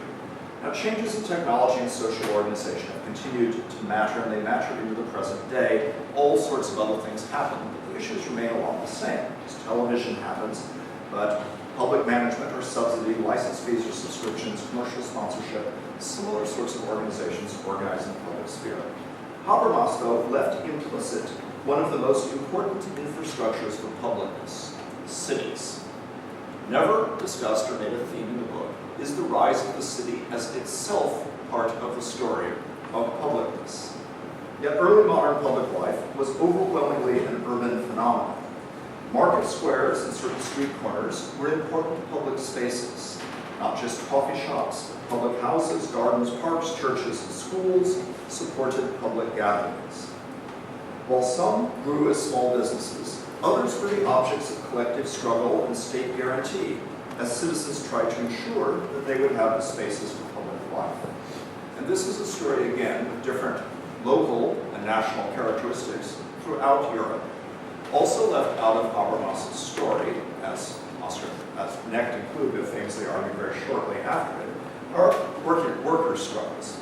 Now, changes in technology and social organization have continued to matter, and they matter into the present day. All sorts of other things happen, but the issues remain along the same. As television happens, but public management or subsidy, license fees or subscriptions, commercial sponsorship, similar sorts of organizations organized in the public sphere. Habermas, though, left implicit one of the most important infrastructures for publicness, cities. Never discussed or made a theme in the book is the rise of the city as itself part of the story of publicness. Yet early modern public life was overwhelmingly an urban phenomenon. Market squares and certain street corners were important public spaces, not just coffee shops, but public houses, gardens, parks, churches, and schools supported public gatherings. While some grew as small businesses, others were the objects of collective struggle and state guarantee, as citizens tried to ensure that they would have the spaces for public life. And this is a story, again, with different local and national characteristics throughout Europe. Also left out of Habermas' story, as Knecht and Kluge famously argued very shortly after it, are worker struggles.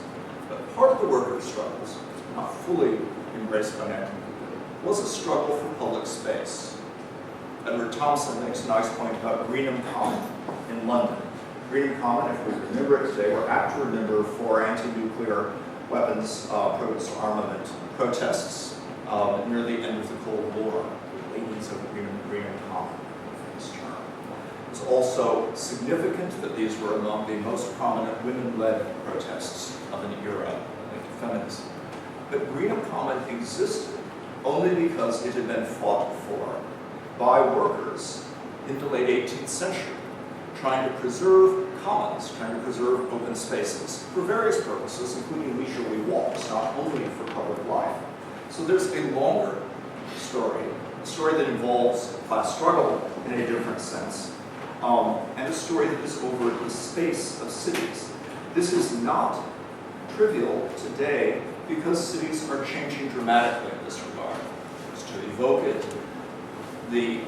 But part of the worker struggles, not fully embraced by Knecht and Kluge, was a struggle for public space. Edward Thompson makes a nice point about Greenham Common in London. Greenham Common, if we remember it today, we're apt to remember for anti-nuclear weapons armament protests near the end of the Cold War. ladies of green and common, famous term. It's also significant that these were among the most prominent women-led protests of an era linked to feminism. But green and common existed only because it had been fought for by workers in the late 18th century, trying to preserve commons, trying to preserve open spaces for various purposes, including leisurely walks, not only for public life. So there's a longer story, a story that involves class struggle in a different sense, and a story that is over the space of cities. This is not trivial today because cities are changing dramatically in this regard. Just to evoke it, the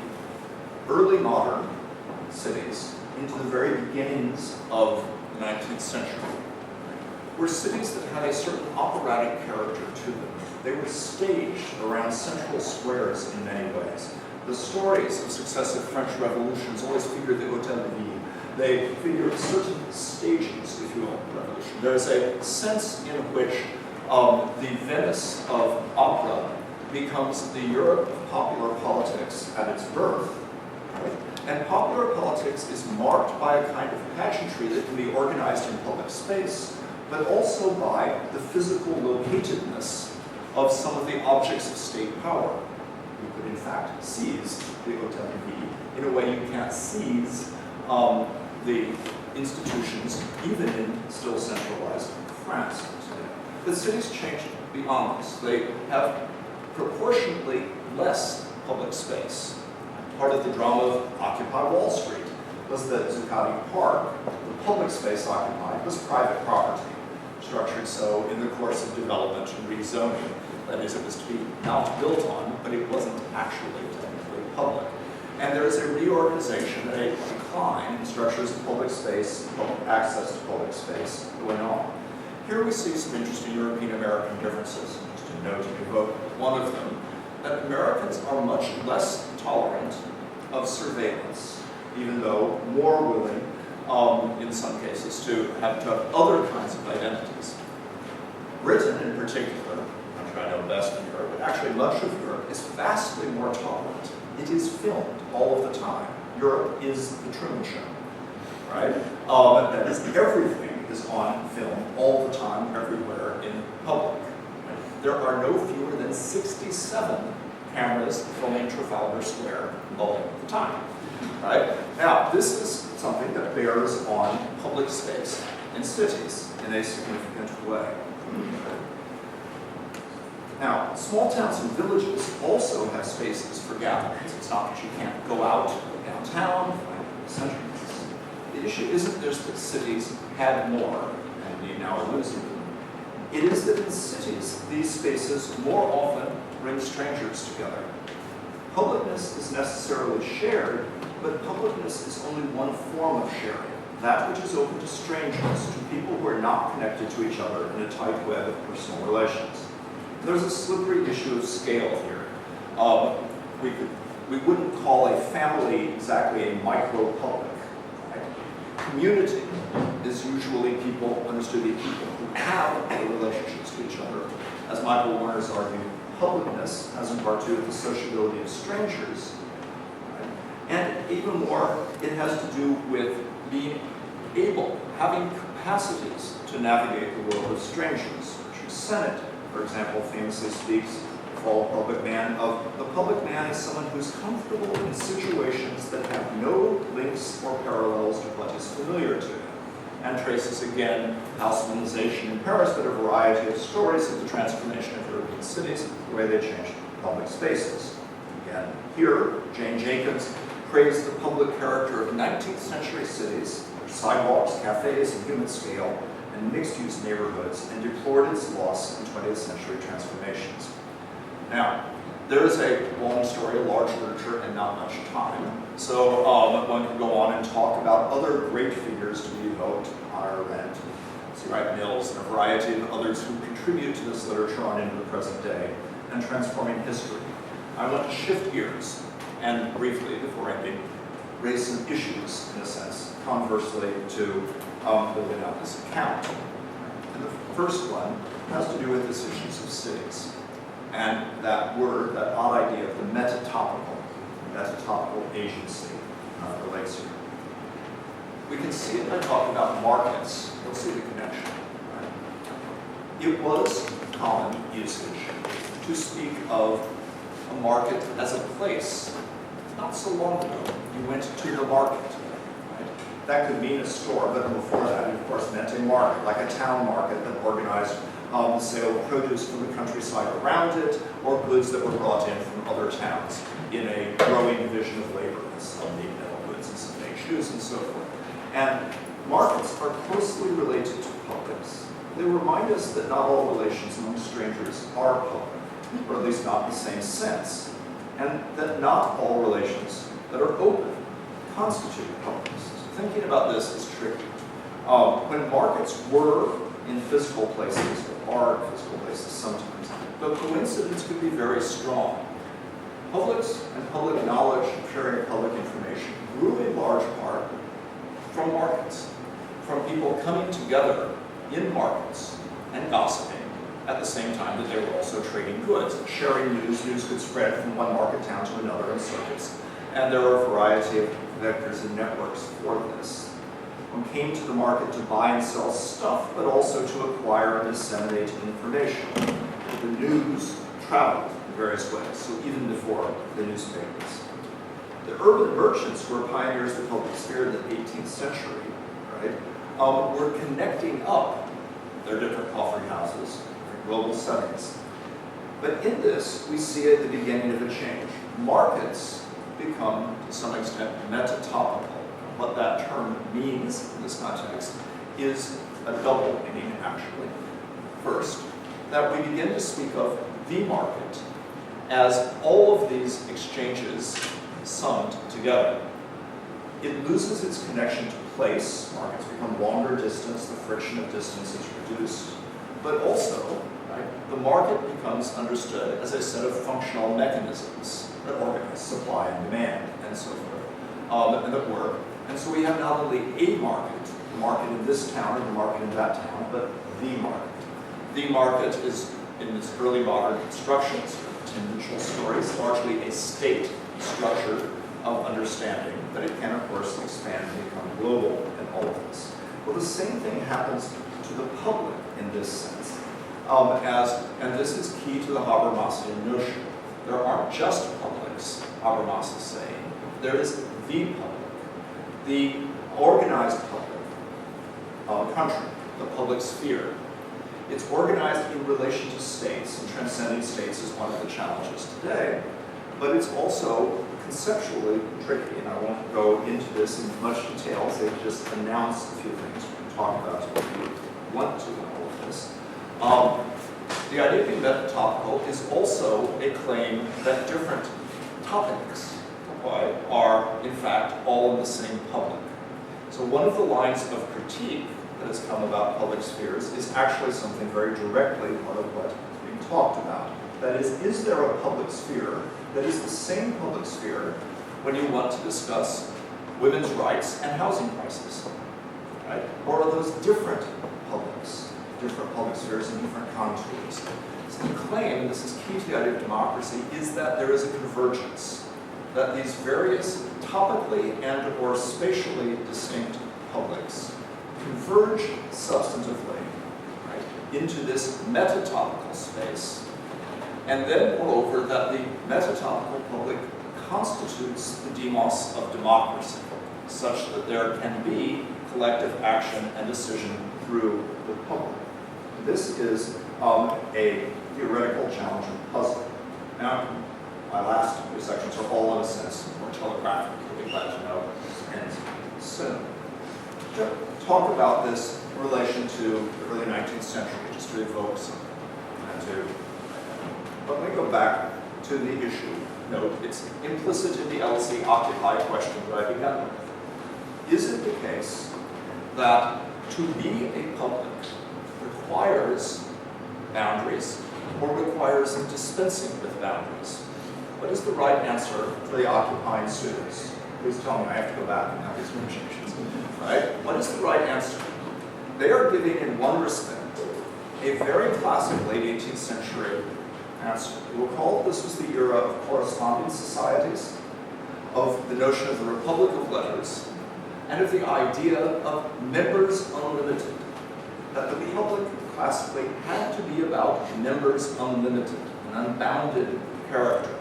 early modern cities into the very beginnings of the 19th century were cities that had a certain operatic character to them. They were staged around central squares in many ways. The stories of successive French revolutions always figure the Hôtel de Ville. They figure certain stages, if you will, of the revolution. There is a sense in which the Venice of opera becomes the Europe of popular politics at its birth. Right? And popular politics is marked by a kind of pageantry that can be organized in public space, but also by the physical locatedness of some of the objects of state power. You could, in fact, seize the Hôtel de Ville in a way you can't seize the institutions, even in still centralized France today. But cities changed beyond this. They have proportionately less public space. Part of the drama of Occupy Wall Street was that Zuccotti Park, the public space occupied, was private property, structured so in the course of development and rezoning. That is, it was to be not built on, but it wasn't actually technically public. And there is a reorganization and a decline in structures of public space, public access to public space going on. Here we see some interesting European-American differences. Just to note and evoke one of them, that Americans are much less tolerant of surveillance, even though more willing, in some cases, to have other kinds of identities. Britain, in particular, I'm sure I know best in Europe, but actually much of Europe is vastly more tolerant. It is filmed all of the time. Europe is the Truman Show, right? That is, everything is on film all the time, everywhere in public. Right? There are no fewer than 67 cameras filming Trafalgar Square all the time. Right? Now, this is something that bears on public space in cities in a significant way. Now, small towns and villages also have spaces for gatherings. It's not that you can't go out downtown, find centers. The issue isn't just that cities had more, and we now are losing them. It is that in cities, these spaces more often bring strangers together. Publicness is necessarily shared, but publicness is only one form of sharing, that which is open to strangers, to people who are not connected to each other in a tight web of personal relations. There's a slippery issue of scale here. We wouldn't call a family exactly a micro-public. Right? Community is usually people, understood to be people who have relationships to each other. As Michael Warner's argued, publicness has in part to do with the sociability of strangers. Right? And even more, it has to do with being able, having capacities to navigate the world of strangers. Richard Sennett, for example, famously speaks, Fall Public Man, of the public man is someone who's comfortable in situations that have no links or parallels to what is familiar to him, and traces again householization in Paris, but a variety of stories of the transformation of European cities, the way they changed public spaces. Again, here, Jane Jacobs praised the public character of 19th century cities, their sidewalks, cafes, and human scale, and mixed-use neighborhoods, and deplored its loss in 20th century transformations. Now, there is a long story, a large literature, and not much time. So one can go on and talk about other great figures to be evoked, Honor Arendt, C. Wright Mills, and a variety of others who contribute to this literature on into the present day and transforming history. I want to shift gears and briefly, before ending, raise some issues, in a sense, conversely to building out this account. And the first one has to do with decisions of cities. and that word, that odd idea of the metatopical agency relates here. We can see it by talking about markets. You'll see the connection. Right? It was common usage to speak of a market as a place. Not so long ago, you went to the market. Right? That could mean a store, but before that, it of course meant a market, like a town market that organized the sale of produce from the countryside around it, or goods that were brought in from other towns in a growing division of labor, some made metal goods and some made shoes and so forth. And markets are closely related to Publix. They remind us that not all relations among strangers are public, or at least not in the same sense, and that not all relations that are open constitute Publix. So thinking about this is tricky. When markets were in physical places, or are in physical places sometimes, the coincidence could be very strong. Publics and public knowledge, sharing of public information, grew in large part from markets, from people coming together in markets and gossiping at the same time that they were also trading goods, sharing news. News could spread from one market town to another in circuits. And there are a variety of vectors and networks for this. One came to the market to buy and sell stuff, but also to acquire and disseminate information. The news traveled in various ways, so even before the newspapers. The urban merchants who were pioneers of the public sphere in the 18th century, right, were connecting up their different coffee houses in global settings. But in this, we see at the beginning of a change. Markets become, to some extent, metatopical. What that term means in this context is a double meaning, actually. First, that we begin to speak of the market as all of these exchanges summed together. It loses its connection to place. Markets become longer distance, the friction of distance is reduced. But also, right, the market becomes understood as a set of functional mechanisms that organize supply and demand and so forth, and that work. And so we have not only a market, the market in this town or the market in that town, but the market. The market is, in its early modern constructions, tendential stories, largely a state structure of understanding, but it can, of course, expand and become global in all of this. Well, the same thing happens to the public in this sense, and this is key to the Habermasian notion. There aren't just publics, Habermas is saying. There is the public, the organized public, country, the public sphere. It's organized in relation to states, and transcending states is one of the challenges today, but it's also conceptually tricky, and I won't go into this in much detail, as they've just announced a few things we can talk about if you want to in all of this. The idea of being metatopical is also a claim that different topics are, in fact, all in the same public. So one of the lines of critique that has come about public spheres is actually something very directly part of what is being talked about. That is there a public sphere that is the same public sphere when you want to discuss women's rights and housing prices? Right? Or are those different publics, different public spheres and different contours? So the claim, and this is key to the idea of democracy, is that there is a convergence, that these various topically and or spatially distinct publics converge substantively, right, into this metatopical space. And then, moreover, that the metatopical public constitutes the demos of democracy, such that there can be collective action and decision through the public. This is a theoretical challenge and puzzle. Now, my last few sections are all, in a sense, more telegraphic. You'll be glad to know this ends soon. To talk about this in relation to the early 19th century, just to evoke something. But let me go back to the issue. Note, it's implicit in the LSE Occupy question that I began with. Is it the case that to be a public requires boundaries or requires dispensing with boundaries? What is the right answer for the occupying students? Please tell me, I have to go back and have these conversations. Right? What is the right answer? They are giving, in one respect, a very classic late 18th century Answer. You recall this was the era of correspondence societies, of the notion of the Republic of Letters, and of the idea of members unlimited. That the Republic classically had to be about members unlimited, an unbounded character.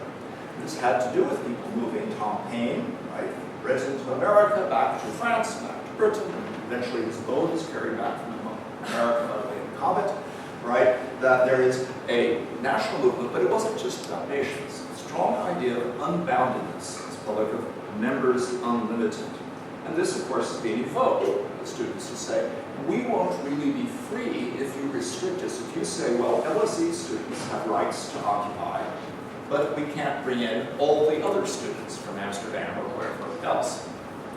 This had to do with people moving. Tom Paine, right, Britain to America, back to France, back to Britain, and eventually his bones carried back from America by way of comet, right? That there is a national movement, but it wasn't just about nations. A strong idea of unboundedness, this public of members unlimited. And this, of course, is being evoked by students who say, we won't really be free if you restrict us. If you say, well, LSE students have rights to occupy, but we can't bring in all the other students from Amsterdam or wherever else,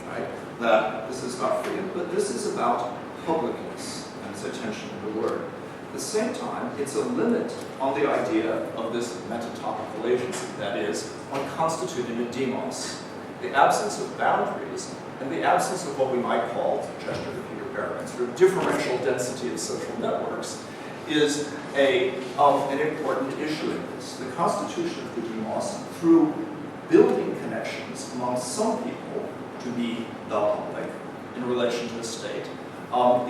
right? That this is not freedom, but this is about publicness and its attention to the word. At the same time, it's a limit on the idea of this metatopical agency, that is, on constituting a demos, the absence of boundaries and the absence of what we might call, to gesture to Peter Bergman, sort of differential density of social networks, is an important issue in this. The constitution of the demos, through building connections among some people to be the public in relation to the state,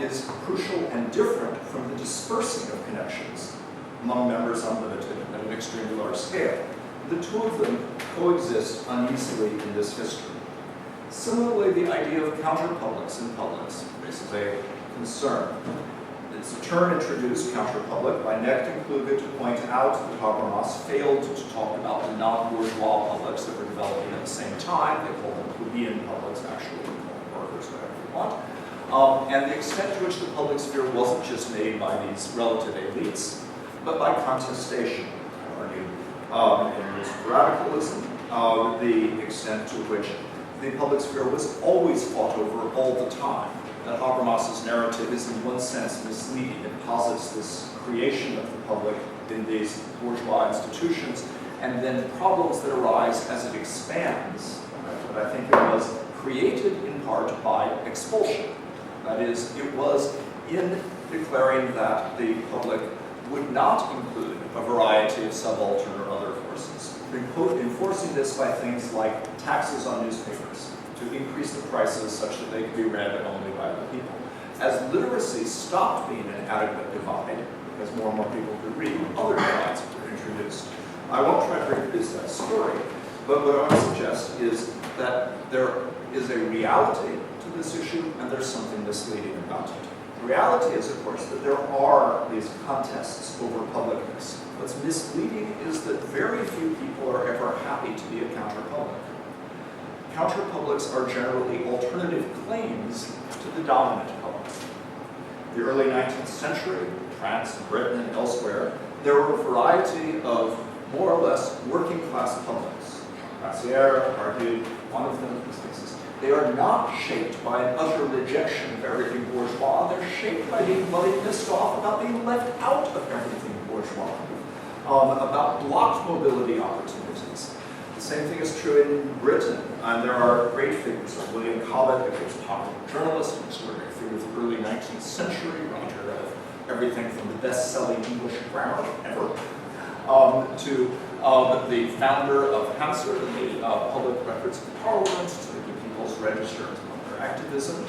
is crucial and different from the dispersing of connections among members unlimited at an extremely large scale. The two of them coexist uneasily in this history. Similarly, the idea of counterpublics in Publix raises a concern. It's a term introduced, counterpublic, by Knecht and Kluge to point out that Habermas failed to talk about the non-bourgeois publics that were developing at the same time. They call them plebeian publics, actually, we call them workers, whatever you want. And the extent to which the public sphere wasn't just made by these relative elites, but by contestation, I argue. In Roots of Radicalism, the extent to which the public sphere was always fought over all the time. That Habermas's narrative is in one sense misleading. It posits this creation of the public in these bourgeois institutions, and then problems that arise as it expands. Right? But I think it was created in part by expulsion. That is, it was in declaring that the public would not include a variety of subaltern or other forces, enforcing this by things like taxes on newspapers, to increase the prices such that they could be read only by the people. As literacy stopped being an adequate divide, because more and more people could read, other divides were introduced. I won't try to reproduce that story, but what I want to suggest is that there is a reality to this issue, and there's something misleading about it. The reality is, of course, that there are these contests over publicness. What's misleading is that very few people are ever happy to be a counterpublic. Counterpublics are generally alternative claims to the dominant public. The early 19th century, France and Britain and elsewhere, there were a variety of more or less working class publics. Rassiere argued one of them was this. They are not shaped by an utter rejection of everything bourgeois. They're shaped by being bloody pissed off about being left out of everything bourgeois, about blocked mobility opportunities. The same thing is true in Britain, and there are great figures like William Cobbett, a popular journalist, an extraordinary figure of the early 19th century, writer of everything from the best-selling English grammar ever, to the founder of Hansard, the Public Records of Parliament, to the People's Register of their activism,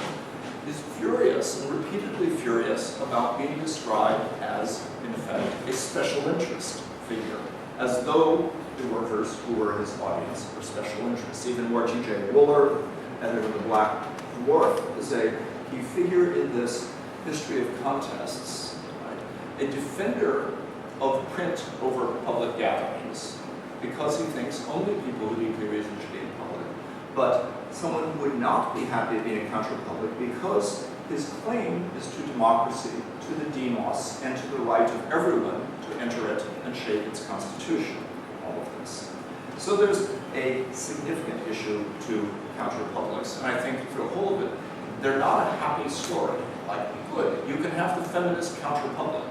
is furious and repeatedly furious about being described as, in fact, a special interest figure, as though the workers who were his audience were special interests. Even more, G.J. Wooler, editor of the Black Dwarf, is a key figure in this history of contests, right? A defender of print over public gatherings, because he thinks only people who deeply reason should be in public, but someone who would not be happy being a counterpublic because his claim is to democracy, to the demos, and to the right of everyone to enter it and shape its constitution. All of this. So there's a significant issue to counterpublics, and I think for the whole of it, they're not a happy story. Like, good, you can have the feminist counterpublic,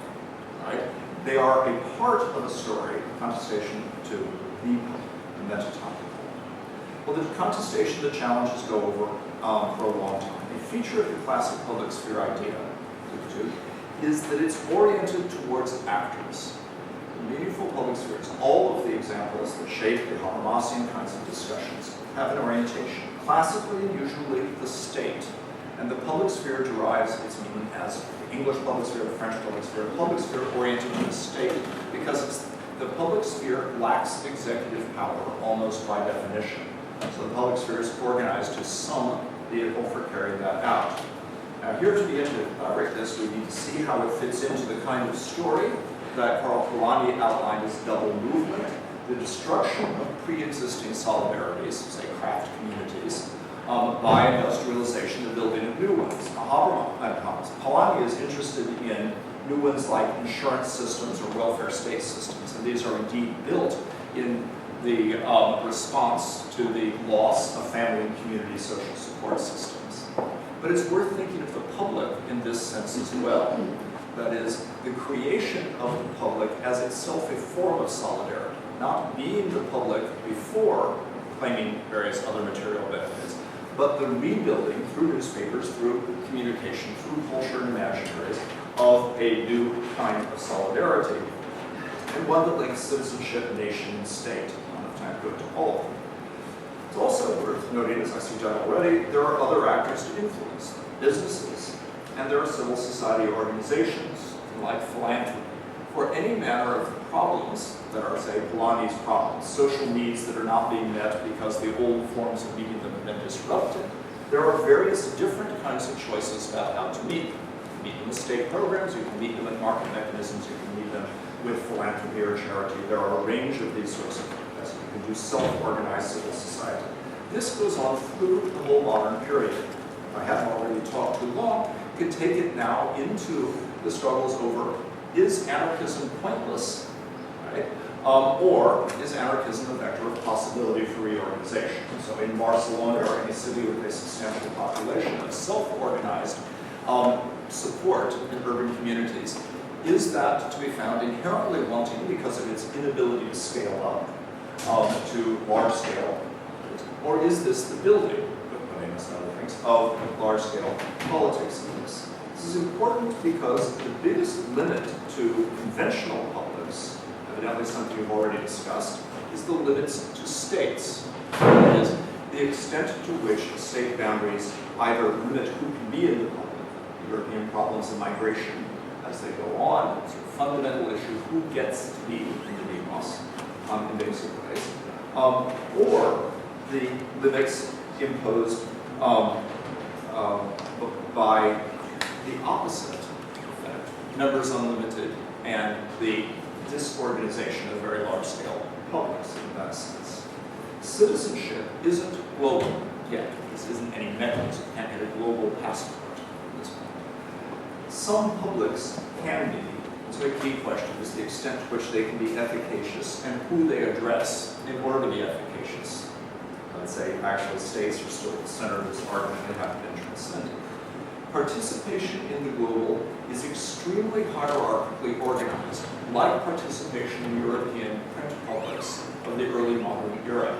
right? They are a part of a story, a contestation to the metatopical. Well, the contestation, the challenges go over for a long time. A feature of the classic public sphere idea is that it's oriented towards actors. The meaningful public public spheres. All of the examples that shape the Habermasian kinds of discussions have an orientation, classically and usually the state. And the public sphere derives its meaning as the English public sphere, the French public sphere oriented to the state, because the public sphere lacks executive power almost by definition. So the public sphere is organized to some vehicle for carrying that out. Now here to begin to elaborate this, we need to see how it fits into the kind of story that Karl Polanyi outlined as double movement, the destruction of pre-existing solidarities, say craft communities, by industrialization, the building of new ones. Polanyi is interested in new ones like insurance systems or welfare state systems, and these are indeed built in the response to the loss of family and community social support systems. But it's worth thinking of the public in this sense as well. That is, the creation of the public as itself a form of solidarity, not being the public before claiming various other material benefits, but the rebuilding through newspapers, through communication, through culture and imaginaries of a new kind of solidarity, and one that links citizenship, nation, and state. I don't have time to go into all of them. It's also worth noting, as I suggested already, there are other actors to influence, businesses, and there are civil society organizations like philanthropy for any manner of problems that are, say, Polanyi's problems, social needs that are not being met because the old forms of meeting them have been disrupted. There are various different kinds of choices about how to meet them. You can meet them with state programs, you can meet them with market mechanisms, you can meet them with philanthropy or charity. There are a range of these sorts of things. You can do self-organized civil society. This goes on through the whole modern period. If I haven't already talked too long, you can take it now into the struggles over, is anarchism pointless, right? Or is anarchism a vector of possibility for reorganization? So in Barcelona or any city with a substantial population of self-organized support in urban communities, is that to be found inherently wanting because of its inability to scale up to large scale? Or is this the building, among other things, of large-scale politics in this? This is important because the biggest limit to conventional publics, evidently something we've already discussed, is the limits to states. That is, the extent to which state boundaries either limit who can be in the public, European problems of migration as they go on, it's a fundamental issue, who gets to be in the demos in basic ways, or the limits imposed by the opposite effect, numbers unlimited, and the disorganization of very large-scale publics in that sense. Citizenship isn't global yet. This isn't any mechanism. You can't get a global passport at this point. Some publics can be. So a key question is the extent to which they can be efficacious and who they address in order to be efficacious. Let's say actual states are still the center of this argument and have been transcended. Participation in the global is extremely hierarchically organized, like participation in European print publics of the early modern era.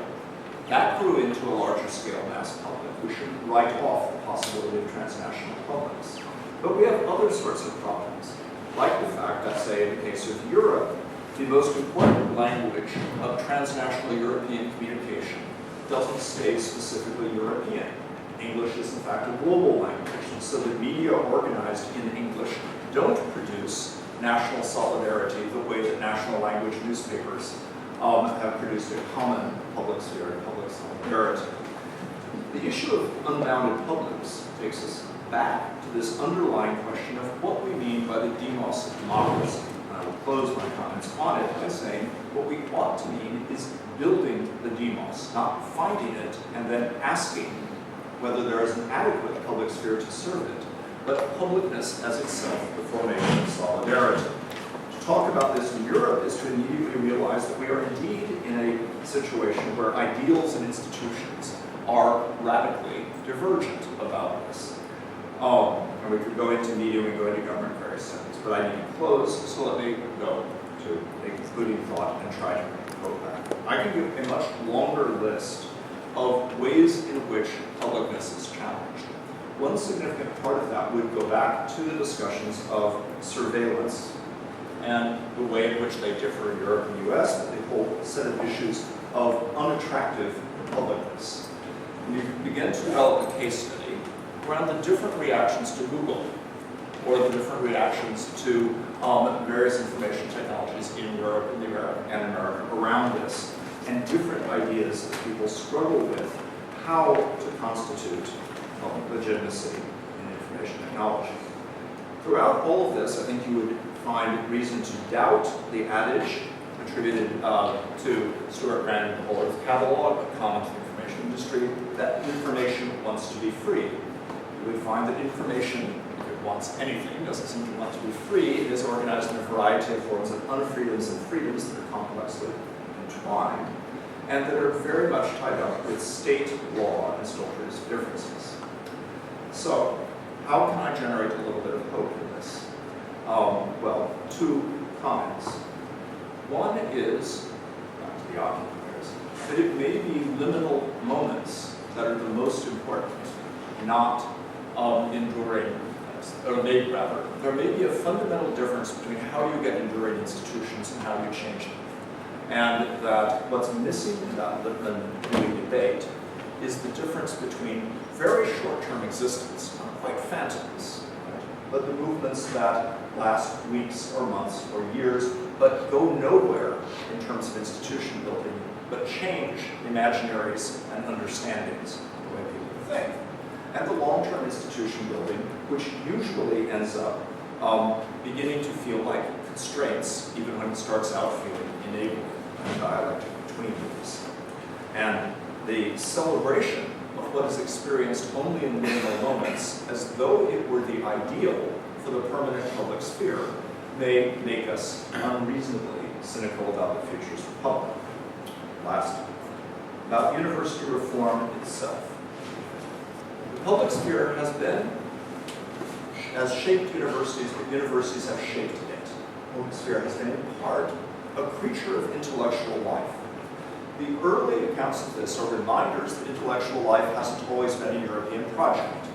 That grew into a larger scale mass public. We shouldn't write off the possibility of transnational publics. But we have other sorts of problems, like the fact that, say, in the case of Europe, the most important language of transnational European communication doesn't stay specifically European. English is, in fact, a global language, and so the media organized in English don't produce national solidarity the way that national language newspapers have produced a common public sphere and public solidarity. The issue of unbounded publics takes us back to this underlying question of what we mean by the demos of democracy. And I will close my comments on it by saying what we ought to mean is building the demos, not finding it and then asking whether there is an adequate public sphere to serve it, but publicness as itself the formation of solidarity. To talk about this in Europe is to immediately realize that we are indeed in a situation where ideals and institutions are radically divergent about this. And we could go into media, we could go into government in various settings, but I need to close, so let me go to a concluding thought and try to go back. I can give a much longer list of ways in which publicness is challenged. One significant part of that would go back to the discussions of surveillance and the way in which they differ in Europe and the US, but the whole set of issues of unattractive publicness. And you can begin to develop a case study around the different reactions to Google, or the different reactions to various information technologies in Europe and America around this, and different ideas that people struggle with how to constitute legitimacy in information technology. Throughout all of this, I think you would find reason to doubt the adage attributed to Stuart Grant in the Whole Earth Catalog, a common to the information industry, that information wants to be free. You would find that information, if it wants anything, doesn't seem to want to be free. It is organized in a variety of forms of unfreedoms and freedoms that are complexly entwined, and that are very much tied up with state law and still produce differences. So, how can I generate a little bit of hope in this? Well, two comments. One is, back to the occupiers, that it may be liminal moments that are the most important, not enduring, or maybe rather, there may be a fundamental difference between how you get enduring institutions and how you change them. And that what's missing in that Lippmann-Dewey debate is the difference between very short-term existence, quite phantoms, right? But the movements that last weeks or months or years, but go nowhere in terms of institution building, but change imaginaries and understandings of the way people think. And the long-term institution building, which usually ends up beginning to feel like constraints, even when it starts out feeling enabling and dialectic between these. And the celebration of what is experienced only in liminal moments, as though it were the ideal for the permanent public sphere, may make us unreasonably cynical about the future's republic. Last, about university reform itself. The public sphere has shaped universities, but universities have shaped it. The public sphere has been in part a creature of intellectual life. The early accounts of this are reminders that intellectual life hasn't always been a European project.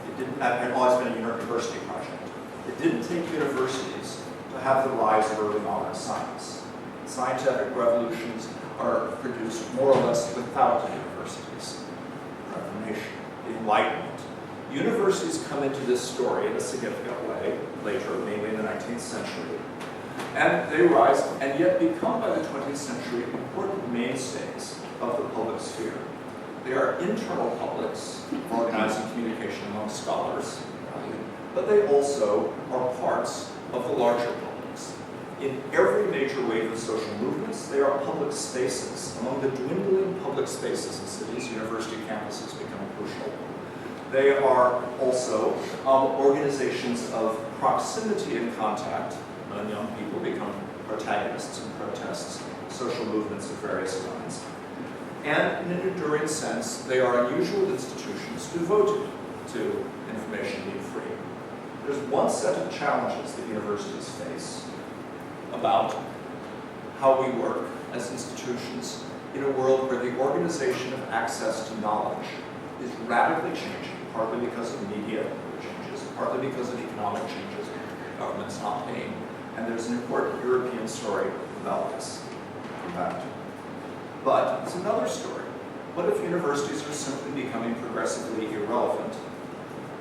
It didn't have always been a university project. It didn't take universities to have the rise of early modern science. Scientific revolutions are produced more or less without the universities. Reformation, the Enlightenment. Universities come into this story in a significant way later, mainly in the 19th century. And they rise and yet become, by the 20th century, important mainstays of the public sphere. They are internal publics, organizing communication among scholars, but they also are parts of the larger publics. In every major wave of social movements, they are public spaces. Among the dwindling public spaces in cities, university campuses become crucial. They are also organizations of proximity and contact. When young people become protagonists in protests, social movements of various kinds. And in an enduring sense, they are unusual institutions devoted to information being free. There's one set of challenges that universities face about how we work as institutions in a world where the organization of access to knowledge is radically changing, partly because of media changes, partly because of economic changes, government's not paying. And there's an important European story about this. I'll come back to. But it's another story. What if universities are simply becoming progressively irrelevant?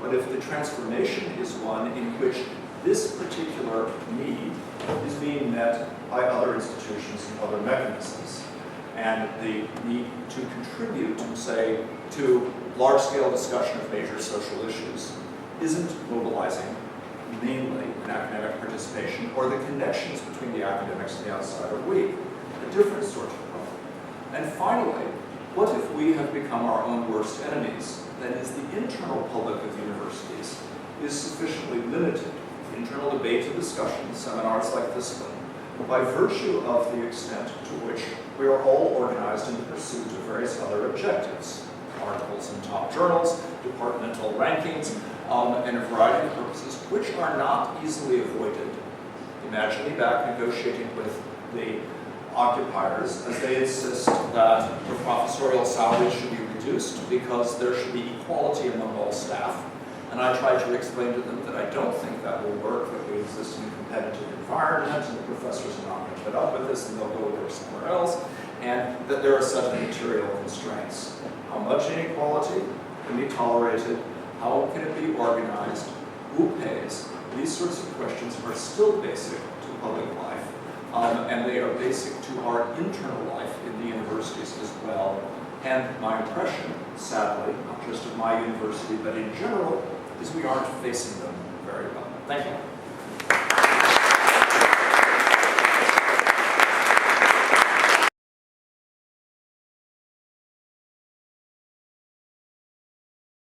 What if the transformation is one in which this particular need is being met by other institutions and other mechanisms? And the need to contribute, say, to large-scale discussion of major social issues isn't mobilizing mainly in academic participation, or the connections between the academics and the outside are weak. A different sort of problem. And finally, what if we have become our own worst enemies? That is, the internal public of universities is sufficiently limited. Internal debate and discussion, seminars like this one, by virtue of the extent to which we are all organized in the pursuit of various other objectives. Articles in top journals, departmental rankings, and a variety of purposes which are not easily avoided. Imagine me back negotiating with the occupiers as they insist that the professorial salaries should be reduced because there should be equality among all staff. And I tried to explain to them that I don't think that will work, that we exist in a competitive environment, and the professors are not going to put up with this, and they'll go work somewhere else, and that there are such material constraints. How much inequality can be tolerated? How can it be organized? Who pays? These sorts of questions are still basic to public life, and they are basic to our internal life in the universities as well. And my impression, sadly, not just of my university, but in general, is we aren't facing them very well. Thank you.